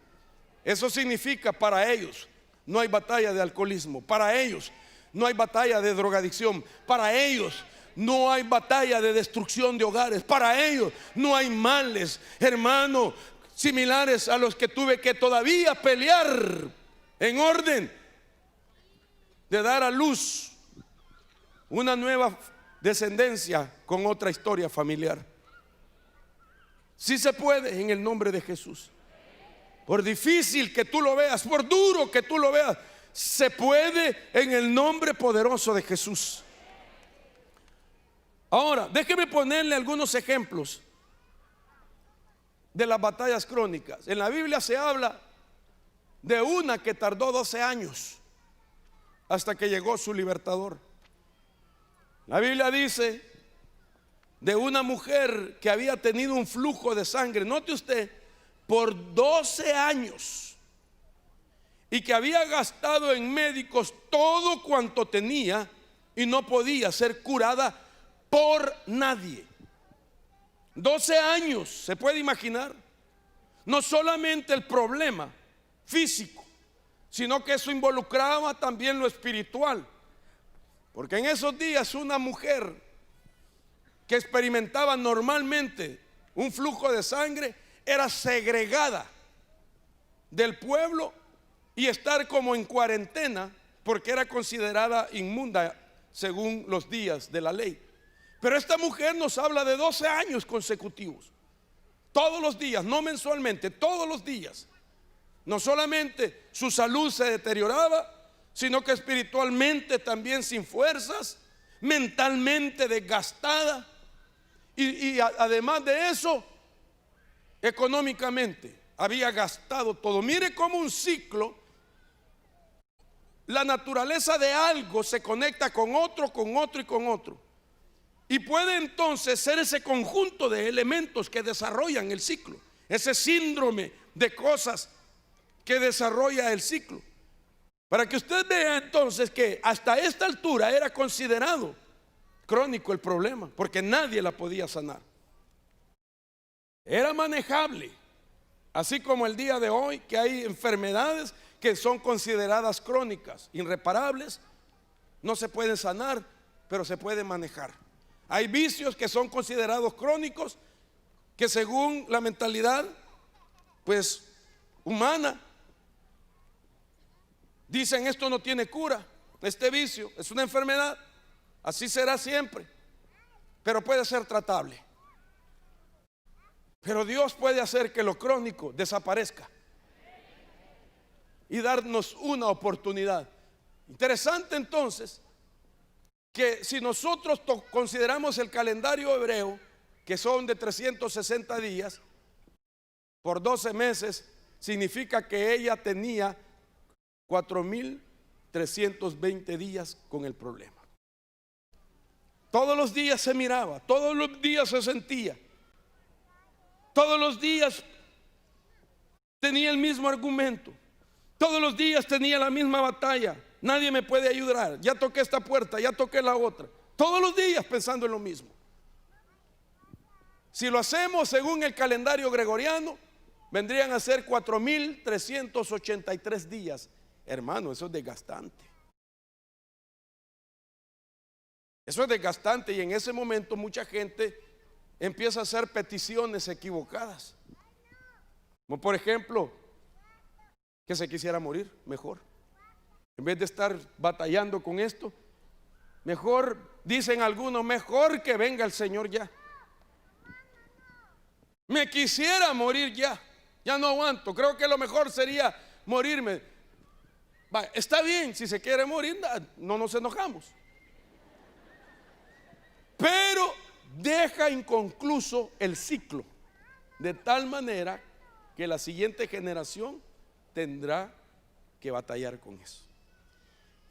Eso significa: para ellos no hay batalla de alcoholismo, para ellos no hay batalla de drogadicción, para ellos no hay batalla de destrucción de hogares, para ellos no hay males, hermano, similares a los que tuve que todavía pelear en orden de dar a luz una nueva descendencia con otra historia familiar. Sí se puede en el nombre de Jesús. Por difícil que tú lo veas, por duro que tú lo veas, se puede en el nombre poderoso de Jesús. Ahora, déjeme ponerle algunos ejemplos de las batallas crónicas. En la Biblia se habla de una que tardó 12 años hasta que llegó su libertador. La Biblia dice de una mujer que había tenido un flujo de sangre, note usted, por 12 años, y que había gastado en médicos todo cuanto tenía y no podía ser curada por nadie. 12 años, ¿se puede imaginar? No solamente el problema físico, sino que eso involucraba también lo espiritual. Porque en esos días una mujer que experimentaba normalmente un flujo de sangre era segregada del pueblo y estar como en cuarentena, porque era considerada inmunda según los días de la ley. Pero esta mujer nos habla de 12 años consecutivos, todos los días, no mensualmente, todos los días. No solamente su salud se deterioraba, sino que espiritualmente también sin fuerzas, mentalmente desgastada, y además de eso, económicamente había gastado todo. Mire cómo un ciclo, la naturaleza de algo se conecta con otro y con otro, y puede entonces ser ese conjunto de elementos que desarrollan el ciclo, ese síndrome de cosas que desarrolla el ciclo. Para que usted vea entonces que hasta esta altura era considerado crónico el problema, porque nadie la podía sanar. Era manejable, así como el día de hoy que hay enfermedades que son consideradas crónicas, irreparables, no se pueden sanar, pero se pueden manejar. Hay vicios que son considerados crónicos, que según la mentalidad pues humana dicen: esto no tiene cura, este vicio es una enfermedad, así será siempre, pero puede ser tratable. Pero Dios puede hacer que lo crónico desaparezca y darnos una oportunidad. Interesante entonces que si nosotros consideramos el calendario hebreo, que son de 360 días por 12 meses, significa que ella tenía 4.320 días con el problema. Todos los días se miraba, todos los días se sentía, todos los días tenía el mismo argumento, todos los días tenía la misma batalla. Nadie me puede ayudar, ya toqué esta puerta, ya toqué la otra, todos los días pensando en lo mismo. Si lo hacemos según el calendario gregoriano, vendrían a ser 4.383 días. Hermano, eso es desgastante. Eso es desgastante, y en ese momento mucha gente empieza a hacer peticiones equivocadas. Como por ejemplo, que se quisiera morir mejor. En vez de estar batallando con esto, mejor, dicen algunos, mejor que venga el Señor ya. Me quisiera morir ya, ya no aguanto, creo que lo mejor sería morirme. Está bien, si se quiere morir, no nos enojamos, pero deja inconcluso el ciclo, de tal manera que la siguiente generación tendrá que batallar con eso.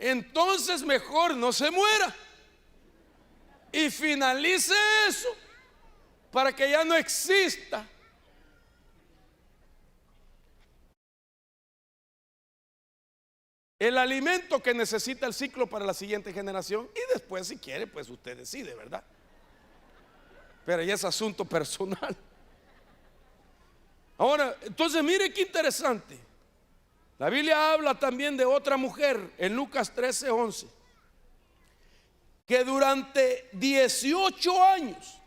Entonces mejor no se muera y finalice eso para que ya no exista. El alimento que necesita el ciclo para la siguiente generación, y después, si quiere, pues usted decide, ¿verdad? Pero ya es asunto personal. Ahora, entonces mire qué interesante. La Biblia habla también de otra mujer en Lucas 13:11, que durante 18 años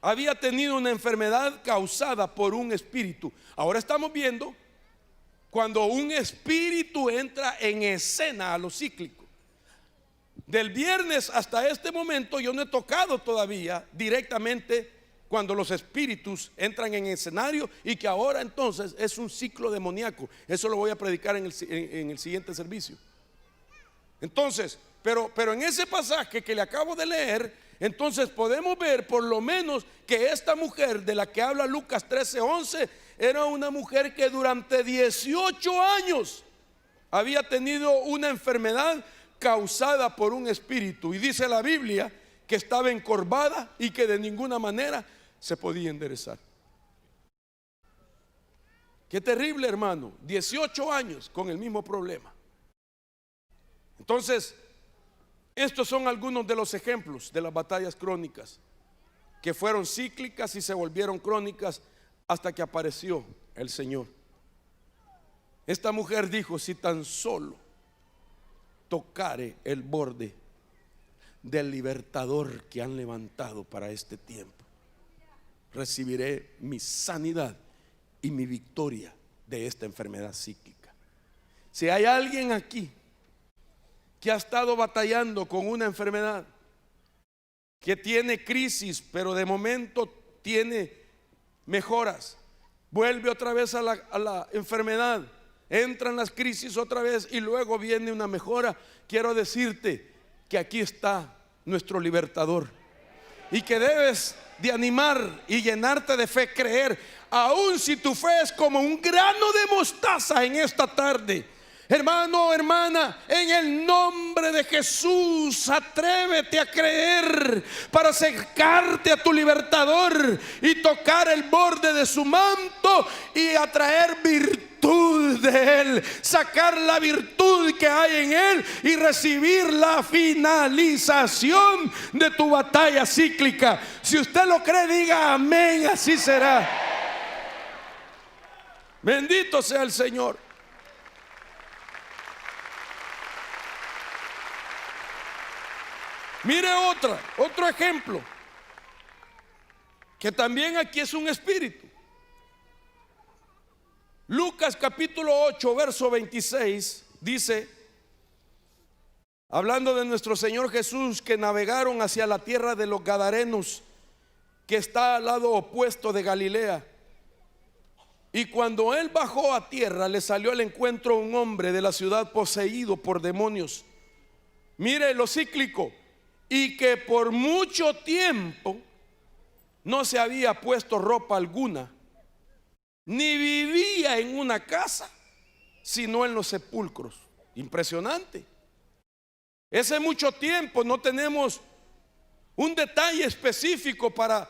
había tenido una enfermedad causada por un espíritu. Ahora estamos viendo cuando un espíritu entra en escena a lo cíclico. Del viernes hasta este momento yo no he tocado todavía directamente cuando los espíritus entran en escenario, y que ahora entonces es un ciclo demoníaco. Eso lo voy a predicar en el siguiente servicio. Entonces, pero en ese pasaje que le acabo de leer, entonces podemos ver por lo menos que esta mujer de la que habla Lucas 13:11 era una mujer que durante 18 años había tenido una enfermedad causada por un espíritu. Y dice la Biblia que estaba encorvada y que de ninguna manera se podía enderezar. Qué terrible, hermano. 18 años con el mismo problema. Entonces, estos son algunos de los ejemplos de las batallas crónicas, que fueron cíclicas y se volvieron crónicas hasta que apareció el Señor. Esta mujer dijo: si tan solo tocare el borde del libertador que han levantado para este tiempo, recibiré mi sanidad y mi victoria de esta enfermedad cíclica. Si hay alguien aquí que ha estado batallando con una enfermedad, que tiene crisis, pero de momento tiene mejoras, vuelve otra vez a la enfermedad, entran las crisis otra vez y luego viene una mejora, quiero decirte que aquí está nuestro libertador, y que debes de animar y llenarte de fe, creer, aun si tu fe es como un grano de mostaza en esta tarde. Hermano, hermana, en el nombre de Jesús, atrévete a creer para acercarte a tu libertador y tocar el borde de su manto y atraer virtud de él, sacar la virtud que hay en él y recibir la finalización de tu batalla cíclica. Si usted lo cree, diga amén, así será. Bendito sea el Señor. Mire otro ejemplo, que también aquí es un espíritu. Lucas capítulo 8, verso 26 dice, hablando de nuestro Señor Jesús, que navegaron hacia la tierra de los Gadarenos, que está al lado opuesto de Galilea. Y cuando él bajó a tierra, le salió al encuentro un hombre de la ciudad poseído por demonios. Mire lo cíclico. Y que por mucho tiempo no se había puesto ropa alguna, ni vivía en una casa, sino en los sepulcros. Impresionante. Ese mucho tiempo no tenemos un detalle específico para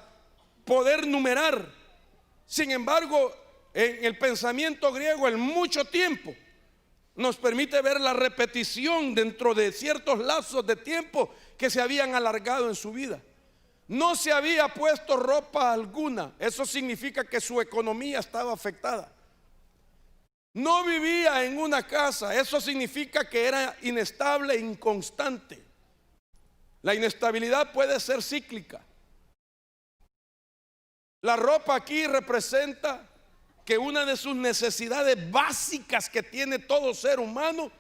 poder numerar. Sin embargo, en el pensamiento griego, el mucho tiempo nos permite ver la repetición dentro de ciertos lazos de tiempo que se habían alargado en su vida. No se había puesto ropa alguna. Eso significa que su economía estaba afectada. No vivía en una casa. Eso significa que era inestable e inconstante. La inestabilidad puede ser cíclica. La ropa aquí representa que una de sus necesidades básicas que tiene todo ser humano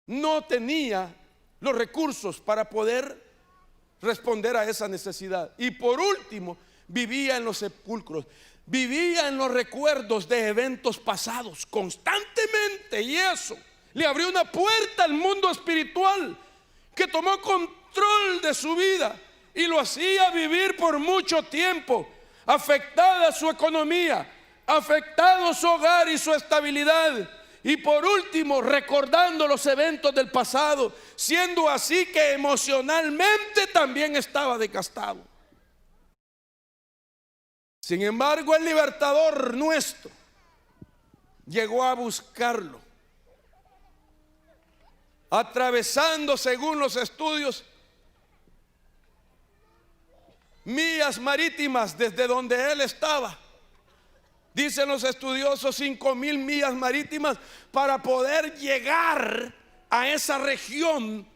no tenía los recursos para poder responder a esa necesidad. Y por último, vivía en los sepulcros, vivía en los recuerdos de eventos pasados constantemente, y eso le abrió una puerta al mundo espiritual que tomó control de su vida y lo hacía vivir por mucho tiempo, afectada su economía, afectado su hogar y su estabilidad. Y por último, recordando los eventos del pasado, siendo así que emocionalmente también estaba desgastado. Sin embargo, el libertador nuestro llegó a buscarlo, atravesando, según los estudios, millas marítimas desde donde él estaba. Dicen los estudiosos 5,000 millas marítimas para poder llegar a esa región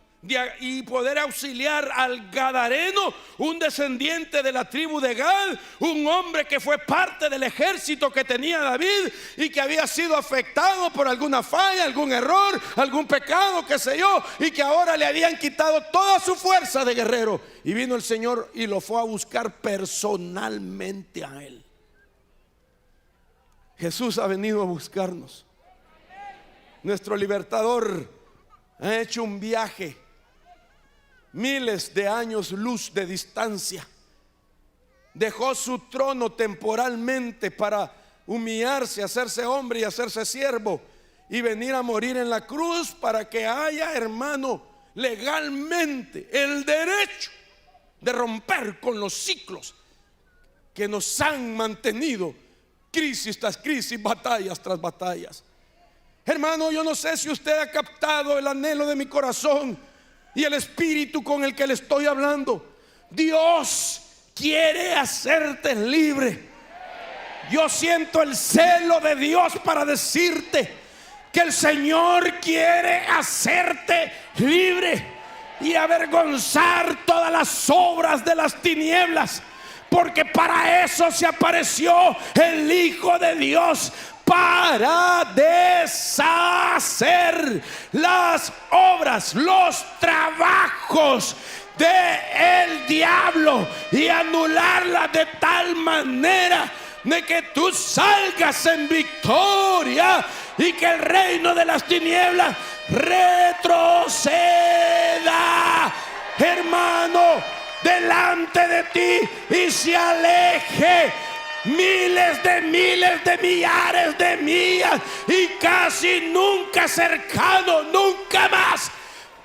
y poder auxiliar al Gadareno, un descendiente de la tribu de Gad, un hombre que fue parte del ejército que tenía David y que había sido afectado por alguna falla, algún error, algún pecado, qué sé yo, y que ahora le habían quitado toda su fuerza de guerrero. Y vino el Señor y lo fue a buscar personalmente a él. Jesús ha venido a buscarnos. Nuestro libertador ha hecho un viaje, miles de años luz de distancia. Dejó su trono temporalmente para humillarse, hacerse hombre y hacerse siervo y venir a morir en la cruz para que haya, hermano, legalmente el derecho de romper con los ciclos que nos han mantenido crisis tras crisis, batallas tras batallas. Hermano, yo no sé si usted ha captado el anhelo de mi corazón y el espíritu con el que le estoy hablando. Dios quiere hacerte libre. Yo siento el celo de Dios para decirte que el Señor quiere hacerte libre y avergonzar todas las obras de las tinieblas, porque para eso se apareció el Hijo de Dios, para deshacer las obras, los trabajos del diablo y anularlas de tal manera de que tú salgas en victoria y que el reino de las tinieblas retroceda, hermano, delante de ti y se aleje miles de millares de millas y casi nunca cercano, nunca más,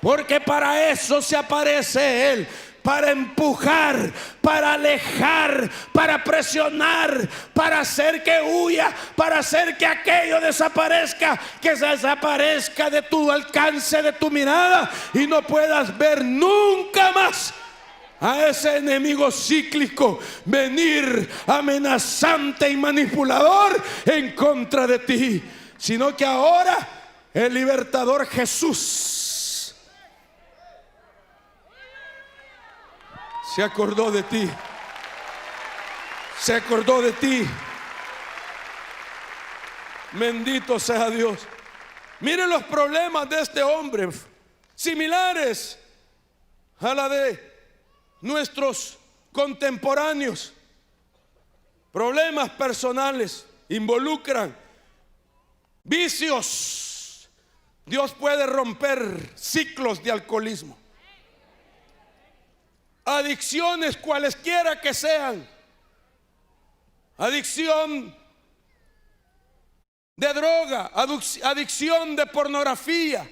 porque para eso se aparece Él, para empujar, para alejar, para presionar, para hacer que huya, para hacer que aquello desaparezca, que se desaparezca de tu alcance, de tu mirada, y no puedas ver nunca más a ese enemigo cíclico venir amenazante y manipulador en contra de ti, sino que ahora el libertador Jesús se acordó de ti. Se acordó de ti. Bendito sea Dios. Miren los problemas de este hombre, similares a la de nuestros contemporáneos. Problemas personales, involucran vicios. Dios puede romper ciclos de alcoholismo, adicciones cualesquiera que sean, adicción de droga, adicción de pornografía,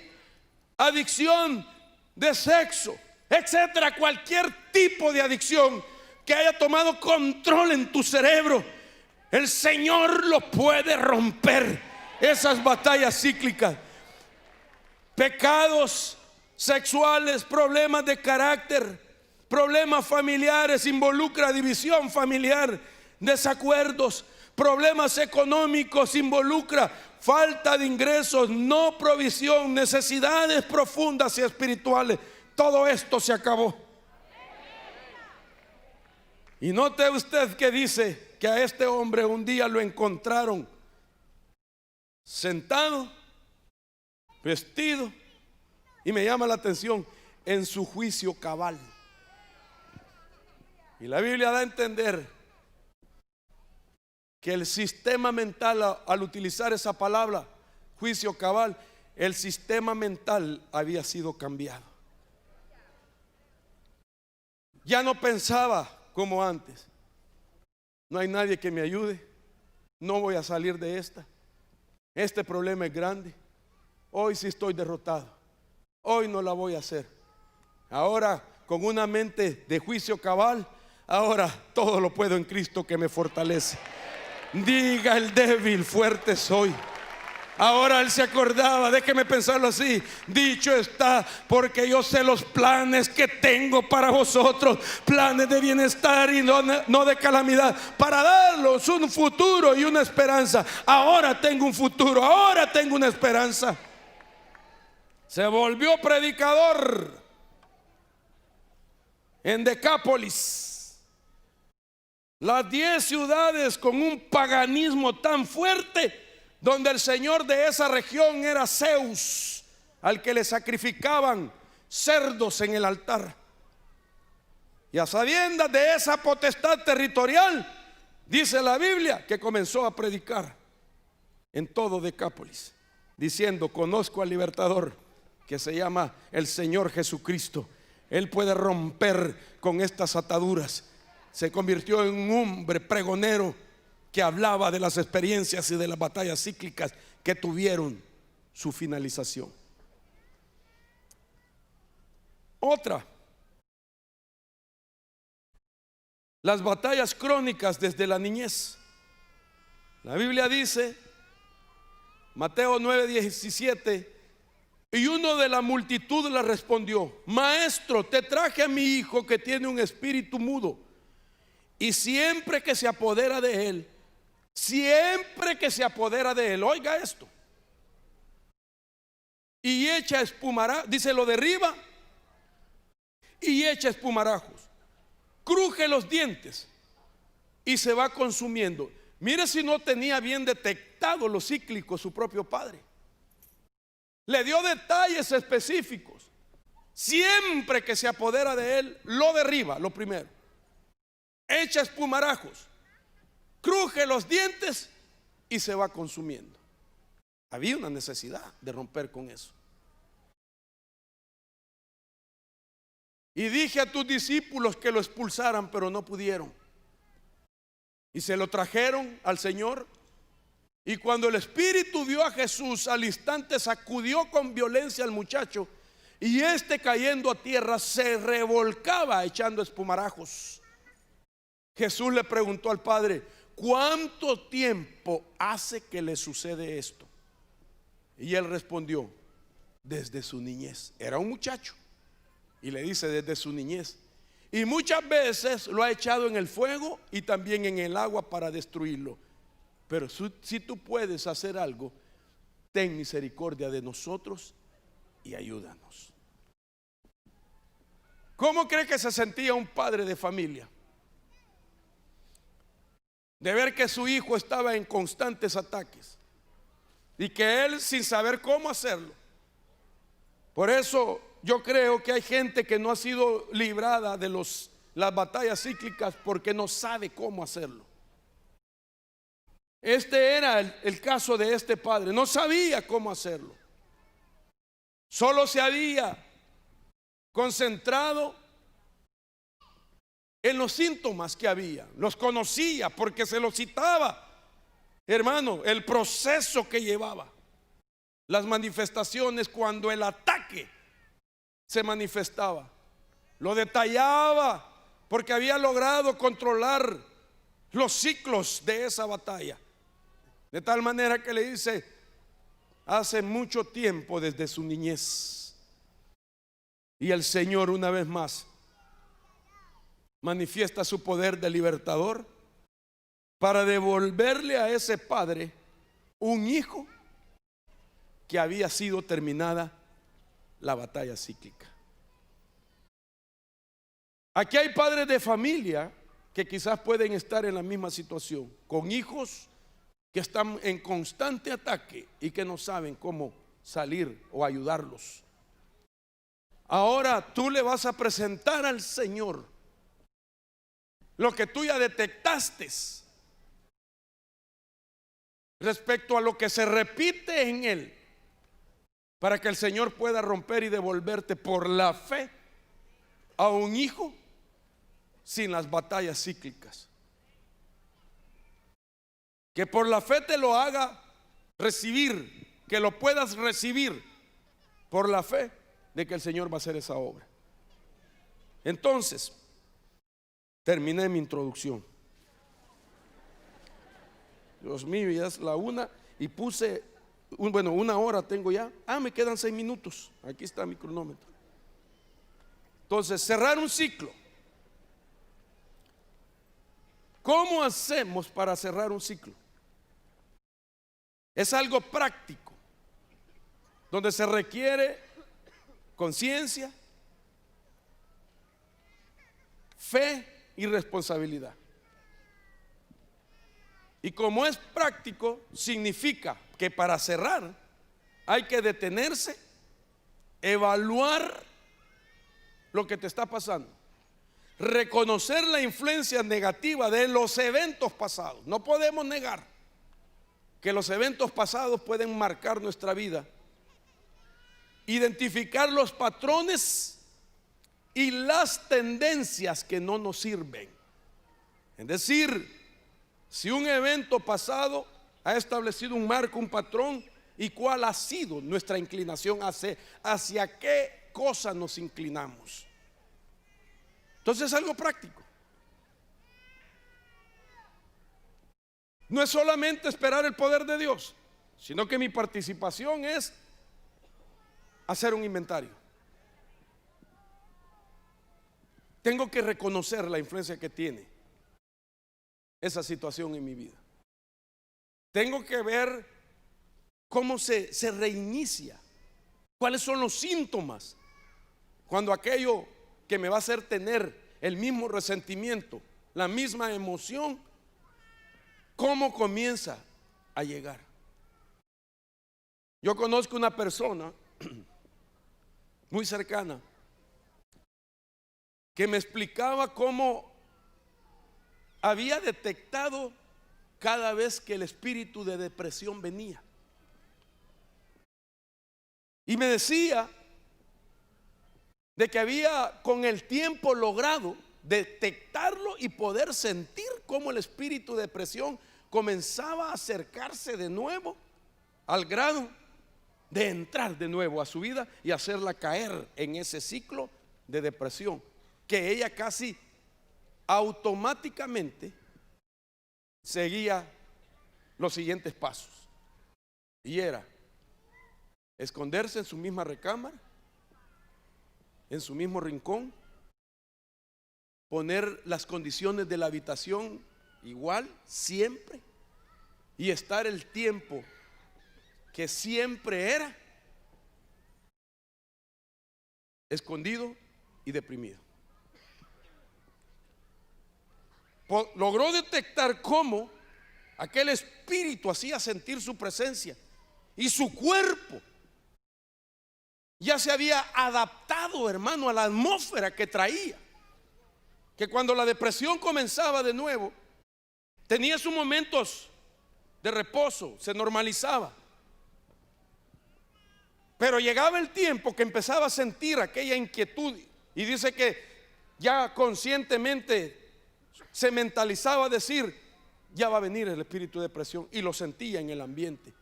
adicción de sexo, etcétera. Cualquier tipo de adicción que haya tomado control en tu cerebro, el Señor lo puede romper. Esas batallas cíclicas, pecados sexuales, problemas de carácter, problemas familiares, involucra división familiar, desacuerdos, problemas económicos, involucra falta de ingresos, no provisión, necesidades profundas y espirituales. Todo esto se acabó. Y note usted que dice que a este hombre un día lo encontraron sentado, vestido, y me llama la atención, en su juicio cabal. Y la Biblia da a entender que el sistema mental, al utilizar esa palabra, juicio cabal, el sistema mental había sido cambiado. Ya no pensaba como antes. No hay nadie que me ayude, no voy a salir de esta. Este problema es grande. Hoy sí estoy derrotado. Hoy no la voy a hacer. Ahora, con una mente de juicio cabal, ahora todo lo puedo en Cristo que me fortalece. Diga el débil, fuerte soy. Ahora él se acordaba, déjeme pensarlo así. Dicho está, porque yo sé los planes que tengo para vosotros, planes de bienestar y no de calamidad, para darlos un futuro y una esperanza. Ahora tengo un futuro, ahora tengo una esperanza. Se volvió predicador en Decápolis, las 10 ciudades con un paganismo tan fuerte, donde el señor de esa región era Zeus, al que le sacrificaban cerdos en el altar. Y a sabiendas de esa potestad territorial, dice la Biblia que comenzó a predicar en todo Decápolis, diciendo: conozco al libertador que se llama el Señor Jesucristo. Él puede romper con estas ataduras. Se convirtió en un hombre pregonero que hablaba de las experiencias y de las batallas cíclicas que tuvieron su finalización. Otra, las batallas crónicas desde la niñez. La Biblia dice, Mateo 9:17, y uno de la multitud le respondió: Maestro, te traje a mi hijo que tiene un espíritu mudo, y siempre que se apodera de él, oiga esto, y echa espumarajos, dice, lo derriba y echa espumarajos, cruje los dientes y se va consumiendo. Mire si no tenía bien detectado lo cíclico su propio padre. Le dio detalles específicos. Siempre que se apodera de él, lo derriba, lo primero. Echa espumarajos, cruje los dientes y se va consumiendo. Había una necesidad de romper con eso. Y dije a tus discípulos que lo expulsaran, pero no pudieron. Y se lo trajeron al Señor. Y cuando el espíritu vio a Jesús, al instante sacudió con violencia al muchacho, y este, cayendo a tierra, se revolcaba echando espumarajos. Jesús le preguntó al padre: ¿cuánto tiempo hace que le sucede esto? Y él respondió: desde su niñez. Era un muchacho. Y le dice: desde su niñez. Y muchas veces lo ha echado en el fuego y también en el agua para destruirlo. Pero si tú puedes hacer algo, ten misericordia de nosotros y ayúdanos. ¿Cómo cree que se sentía un padre de familia? De ver que su hijo estaba en constantes ataques y que él sin saber cómo hacerlo. Por eso yo creo que hay gente que no ha sido librada de las batallas cíclicas porque no sabe cómo hacerlo. Este era el caso de este padre. No sabía cómo hacerlo. Solo se había concentrado en los síntomas que había. Los conocía porque se los citaba, hermano, el proceso que llevaba, las manifestaciones cuando el ataque se manifestaba. Lo detallaba porque había logrado controlar los ciclos de esa batalla. De tal manera que le dice: hace mucho tiempo, desde su niñez. Y el Señor una vez más manifiesta su poder de libertador para devolverle a ese padre un hijo que había sido terminada la batalla cíclica. Aquí hay padres de familia que quizás pueden estar en la misma situación, con hijos que están en constante ataque y que no saben cómo salir o ayudarlos. Ahora tú le vas a presentar al Señor lo que tú ya detectaste respecto a lo que se repite en él, para que el Señor pueda romper y devolverte por la fe a un hijo sin las batallas cíclicas. Que por la fe te lo haga recibir, que lo puedas recibir por la fe de que el Señor va a hacer esa obra. Entonces, terminé mi introducción. Dios mío, ya es la 1 y puse, bueno, 1 hora tengo ya. Me quedan 6 minutos. Aquí está mi cronómetro. Entonces, cerrar un ciclo. ¿Cómo hacemos para cerrar un ciclo? Es algo práctico, donde se requiere conciencia, fe y responsabilidad. Y como es práctico, significa que para cerrar hay que detenerse, evaluar lo que te está pasando, reconocer la influencia negativa de los eventos pasados. No podemos negar que los eventos pasados pueden marcar nuestra vida. Identificar los patrones y las tendencias que no nos sirven. Es decir, si un evento pasado ha establecido un marco, un patrón, y cuál ha sido nuestra inclinación hacia qué cosa nos inclinamos. Entonces es algo práctico. No es solamente esperar el poder de Dios, sino que mi participación es hacer un inventario. Tengo que reconocer la influencia que tiene esa situación en mi vida. Tengo que ver cómo se reinicia, cuáles son los síntomas cuando aquello que me va a hacer tener el mismo resentimiento, la misma emoción, cómo comienza a llegar. Yo conozco una persona muy cercana que me explicaba cómo había detectado cada vez que el espíritu de depresión venía. Y me decía de que había con el tiempo logrado detectarlo y poder sentir cómo el espíritu de depresión comenzaba a acercarse de nuevo al grado de entrar de nuevo a su vida y hacerla caer en ese ciclo de depresión, que ella casi automáticamente seguía los siguientes pasos, y era esconderse en su misma recámara, en su mismo rincón, poner las condiciones de la habitación igual siempre, y estar el tiempo que siempre era escondido y deprimido. Logró detectar cómo aquel espíritu hacía sentir su presencia, y su cuerpo ya se había adaptado, hermano, a la atmósfera que traía, que cuando la depresión comenzaba de nuevo, tenía sus momentos de reposo, se normalizaba, pero llegaba el tiempo que empezaba a sentir aquella inquietud, y dice que ya conscientemente se mentalizaba a decir: ya va a venir el espíritu de depresión, y lo sentía en el ambiente,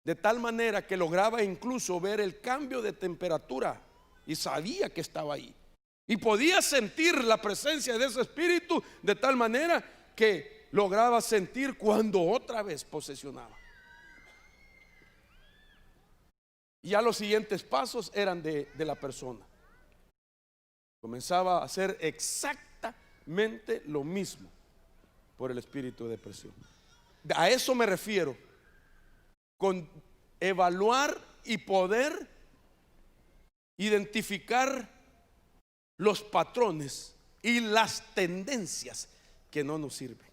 de tal manera que lograba incluso ver el cambio de temperatura y sabía que estaba ahí, y podía sentir la presencia de ese espíritu de tal manera que lograba sentir cuando otra vez posesionaba. Y ya los siguientes pasos eran de la persona. Comenzaba a hacer exactamente lo mismo por el espíritu de depresión. A eso me refiero con evaluar y poder identificar los patrones y las tendencias que no nos sirven.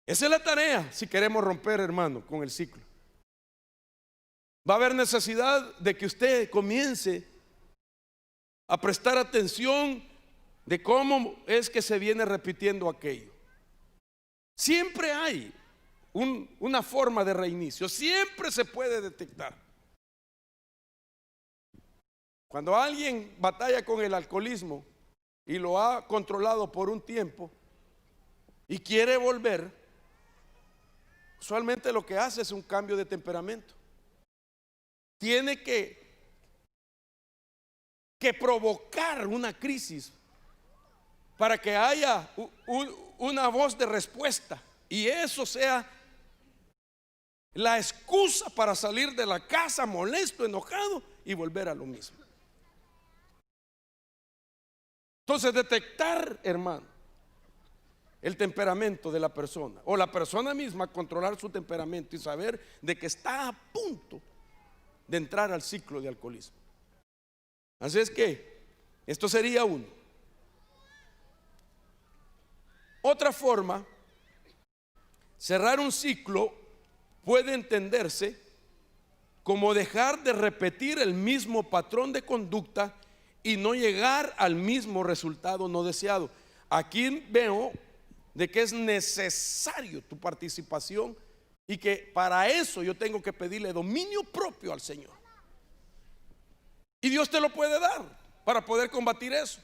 Esa es la tarea si queremos romper, hermano, con el ciclo. Va a haber necesidad de que usted comience a prestar atención de cómo es que se viene repitiendo aquello. Siempre hay una forma de reinicio, siempre se puede detectar. Cuando alguien batalla con el alcoholismo y lo ha controlado por un tiempo y quiere volver, usualmente lo que hace es un cambio de temperamento. Tiene que provocar una crisis para que haya una voz de respuesta, y eso sea la excusa para salir de la casa molesto, enojado y volver a lo mismo. Entonces, detectar, hermano, el temperamento de la persona, o la persona misma controlar su temperamento y saber de que está a punto de entrar al ciclo de alcoholismo. Así es que esto sería uno. Otra forma, cerrar un ciclo puede entenderse como dejar de repetir el mismo patrón de conducta y no llegar al mismo resultado no deseado. Aquí veo de que es necesario tu participación, y que para eso yo tengo que pedirle dominio propio al Señor. Y Dios te lo puede dar para poder combatir eso.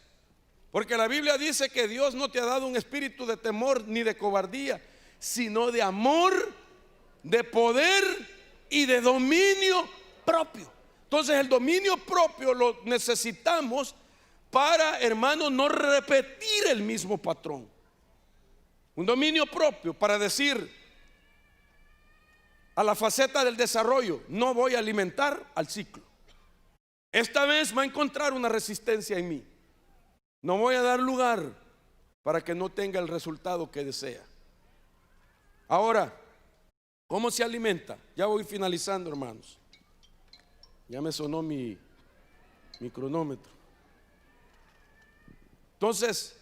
Porque la Biblia dice que Dios no te ha dado un espíritu de temor ni de cobardía, sino de amor, de poder y de dominio propio. Entonces el dominio propio lo necesitamos para, hermanos, no repetir el mismo patrón. Un dominio propio para decir a la faceta del desarrollo: no voy a alimentar al ciclo. Esta vez va a encontrar una resistencia en mí. No voy a dar lugar para que no tenga el resultado que desea. Ahora, ¿cómo se alimenta? Ya voy finalizando, hermanos. Ya me sonó mi cronómetro. Entonces,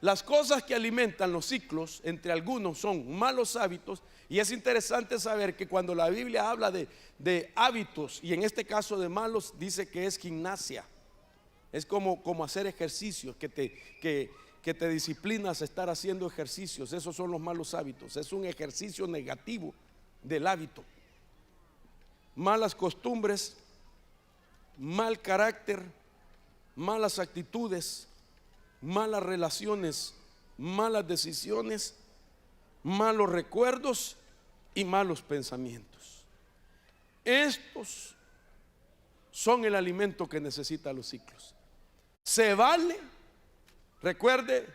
las cosas que alimentan los ciclos, entre algunos, son malos hábitos. Y es interesante saber que cuando la Biblia habla de hábitos, y en este caso de malos, dice que es gimnasia. Es como hacer ejercicios, que te disciplinas a estar haciendo ejercicios. Esos son los malos hábitos. Es un ejercicio negativo del hábito. Malas costumbres, mal carácter, malas actitudes, malas relaciones, malas decisiones, malos recuerdos y malos pensamientos. Estos son el alimento que necesitan los ciclos. Se vale, recuerde,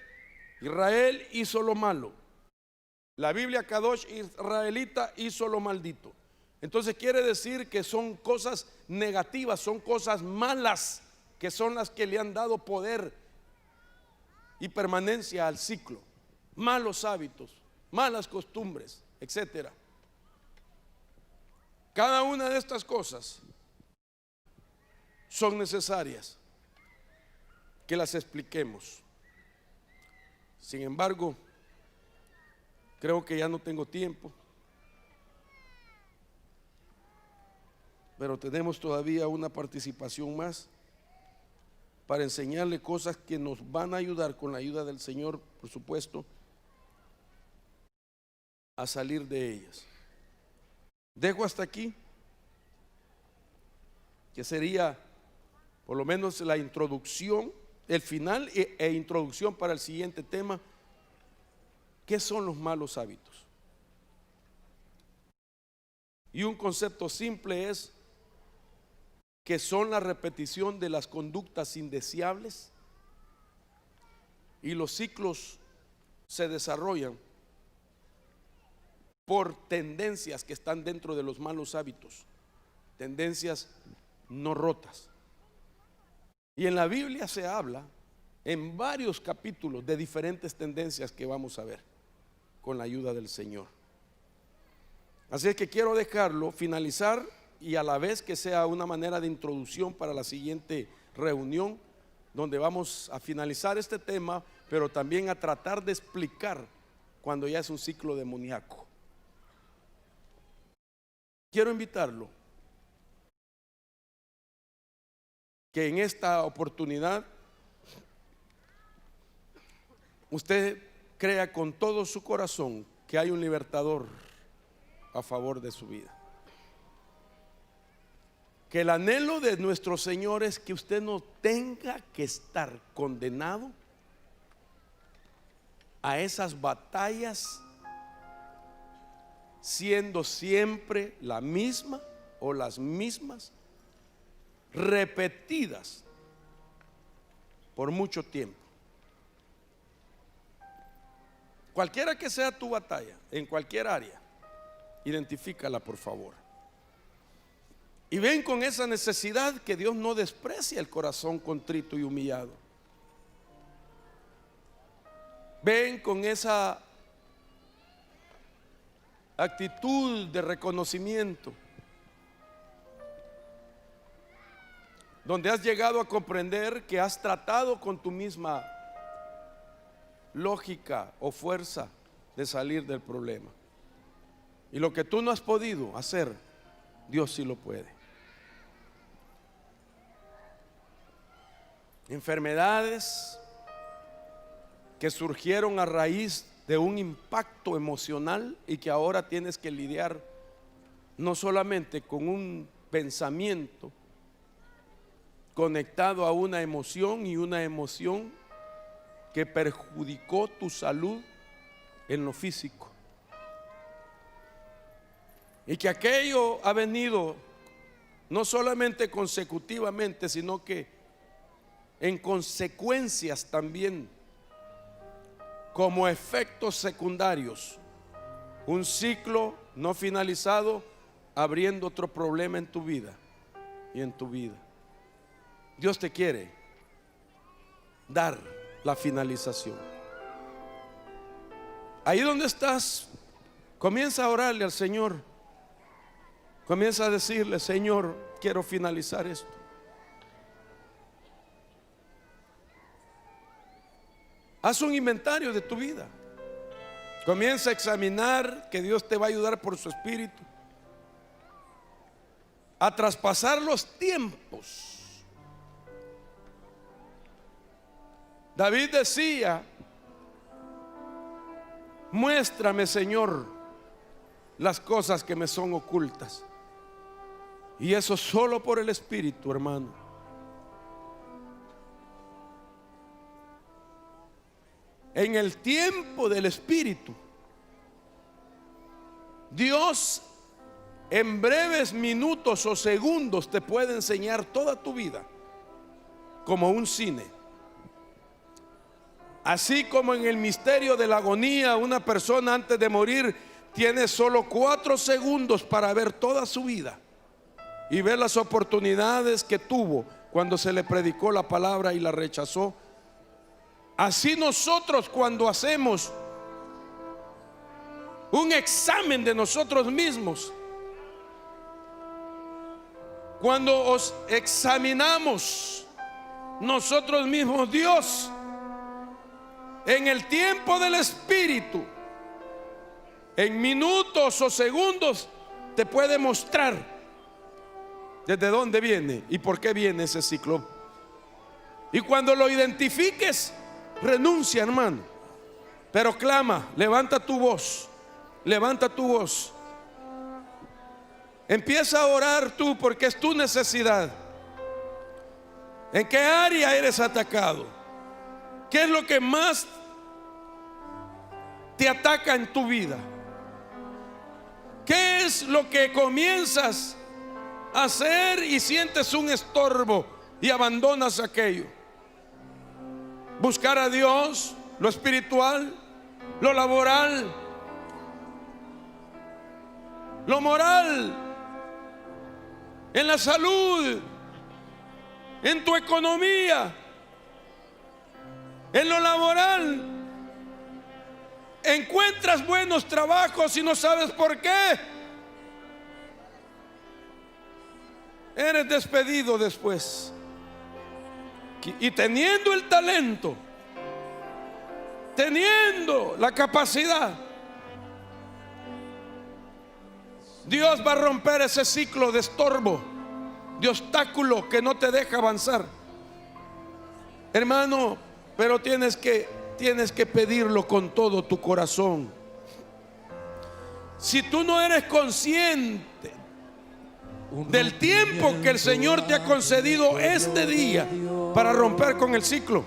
Israel hizo lo malo. La Biblia Kadosh israelita hizo lo maldito. Entonces quiere decir que son cosas negativas, son cosas malas, que son las que le han dado poder y permanencia al ciclo. Malos hábitos, malas costumbres, etcétera. Cada una de estas cosas son necesarias que las expliquemos. Sin embargo, creo que ya no tengo tiempo, pero tenemos todavía una participación más para enseñarle cosas que nos van a ayudar, con la ayuda del Señor, por supuesto, a salir de ellas. Dejo hasta aquí, que sería por lo menos la introducción, el final e introducción para el siguiente tema. ¿Qué son los malos hábitos? Y un concepto simple es que son la repetición de las conductas indeseables, y los ciclos se desarrollan por tendencias que están dentro de los malos hábitos, tendencias no rotas. Y en la Biblia se habla en varios capítulos de diferentes tendencias que vamos a ver con la ayuda del Señor. Así es que quiero dejarlo finalizar, y a la vez que sea una manera de introducción para la siguiente reunión, donde vamos a finalizar este tema, pero también a tratar de explicar cuando ya es un ciclo demoníaco. Quiero invitarlo que en esta oportunidad usted crea con todo su corazón que hay un libertador a favor de su vida. Que el anhelo de nuestro Señor es que usted no tenga que estar condenado a esas batallas, siendo siempre la misma o las mismas, repetidas por mucho tiempo. Cualquiera que sea tu batalla, en cualquier área, identifícala, por favor. Y ven con esa necesidad, que Dios no desprecia el corazón contrito y humillado. Ven con esa actitud de reconocimiento, donde has llegado a comprender que has tratado con tu misma lógica o fuerza de salir del problema. Y lo que tú no has podido hacer, Dios sí lo puede. Enfermedades que surgieron a raíz de un impacto emocional y que ahora tienes que lidiar no solamente con un pensamiento conectado a una emoción, y una emoción que perjudicó tu salud en lo físico, y que aquello ha venido no solamente consecutivamente, sino que en consecuencias también, como efectos secundarios, un ciclo no finalizado abriendo otro problema en tu vida y en tu vida. Dios te quiere dar la finalización. Ahí donde estás, comienza a orarle al Señor. Comienza a decirle: Señor, quiero finalizar esto. Haz un inventario de tu vida. Comienza a examinar, que Dios te va a ayudar por su Espíritu a traspasar los tiempos. David decía: muéstrame, Señor, las cosas que me son ocultas. Y eso solo por el Espíritu, hermano. En el tiempo del Espíritu, Dios en breves minutos o segundos te puede enseñar toda tu vida, como un cine. Así como en el misterio de la agonía, una persona antes de morir tiene solo 4 segundos para ver toda su vida y ver las oportunidades que tuvo cuando se le predicó la palabra y la rechazó. Así nosotros, cuando hacemos un examen de nosotros mismos, cuando os examinamos nosotros mismos, Dios en el tiempo del Espíritu, en minutos o segundos, te puede mostrar desde dónde viene y por qué viene ese ciclo. Y cuando lo identifiques, renuncia, hermano, pero clama, levanta tu voz, levanta tu voz. Empieza a orar tú, porque es tu necesidad. ¿En qué área eres atacado? ¿Qué es lo que más te ataca en tu vida? ¿Qué es lo que comienzas a hacer y sientes un estorbo y abandonas aquello? Buscar a Dios, lo espiritual, lo laboral, lo moral, en la salud, en tu economía, en lo laboral. Encuentras buenos trabajos y no sabes por qué. Eres despedido después. Y teniendo el talento, teniendo la capacidad, Dios va a romper ese ciclo de estorbo, de obstáculo que no te deja avanzar, hermano. Pero tienes que pedirlo con todo tu corazón. Si tú no eres consciente del tiempo que el Señor te ha concedido este día para romper con el ciclo,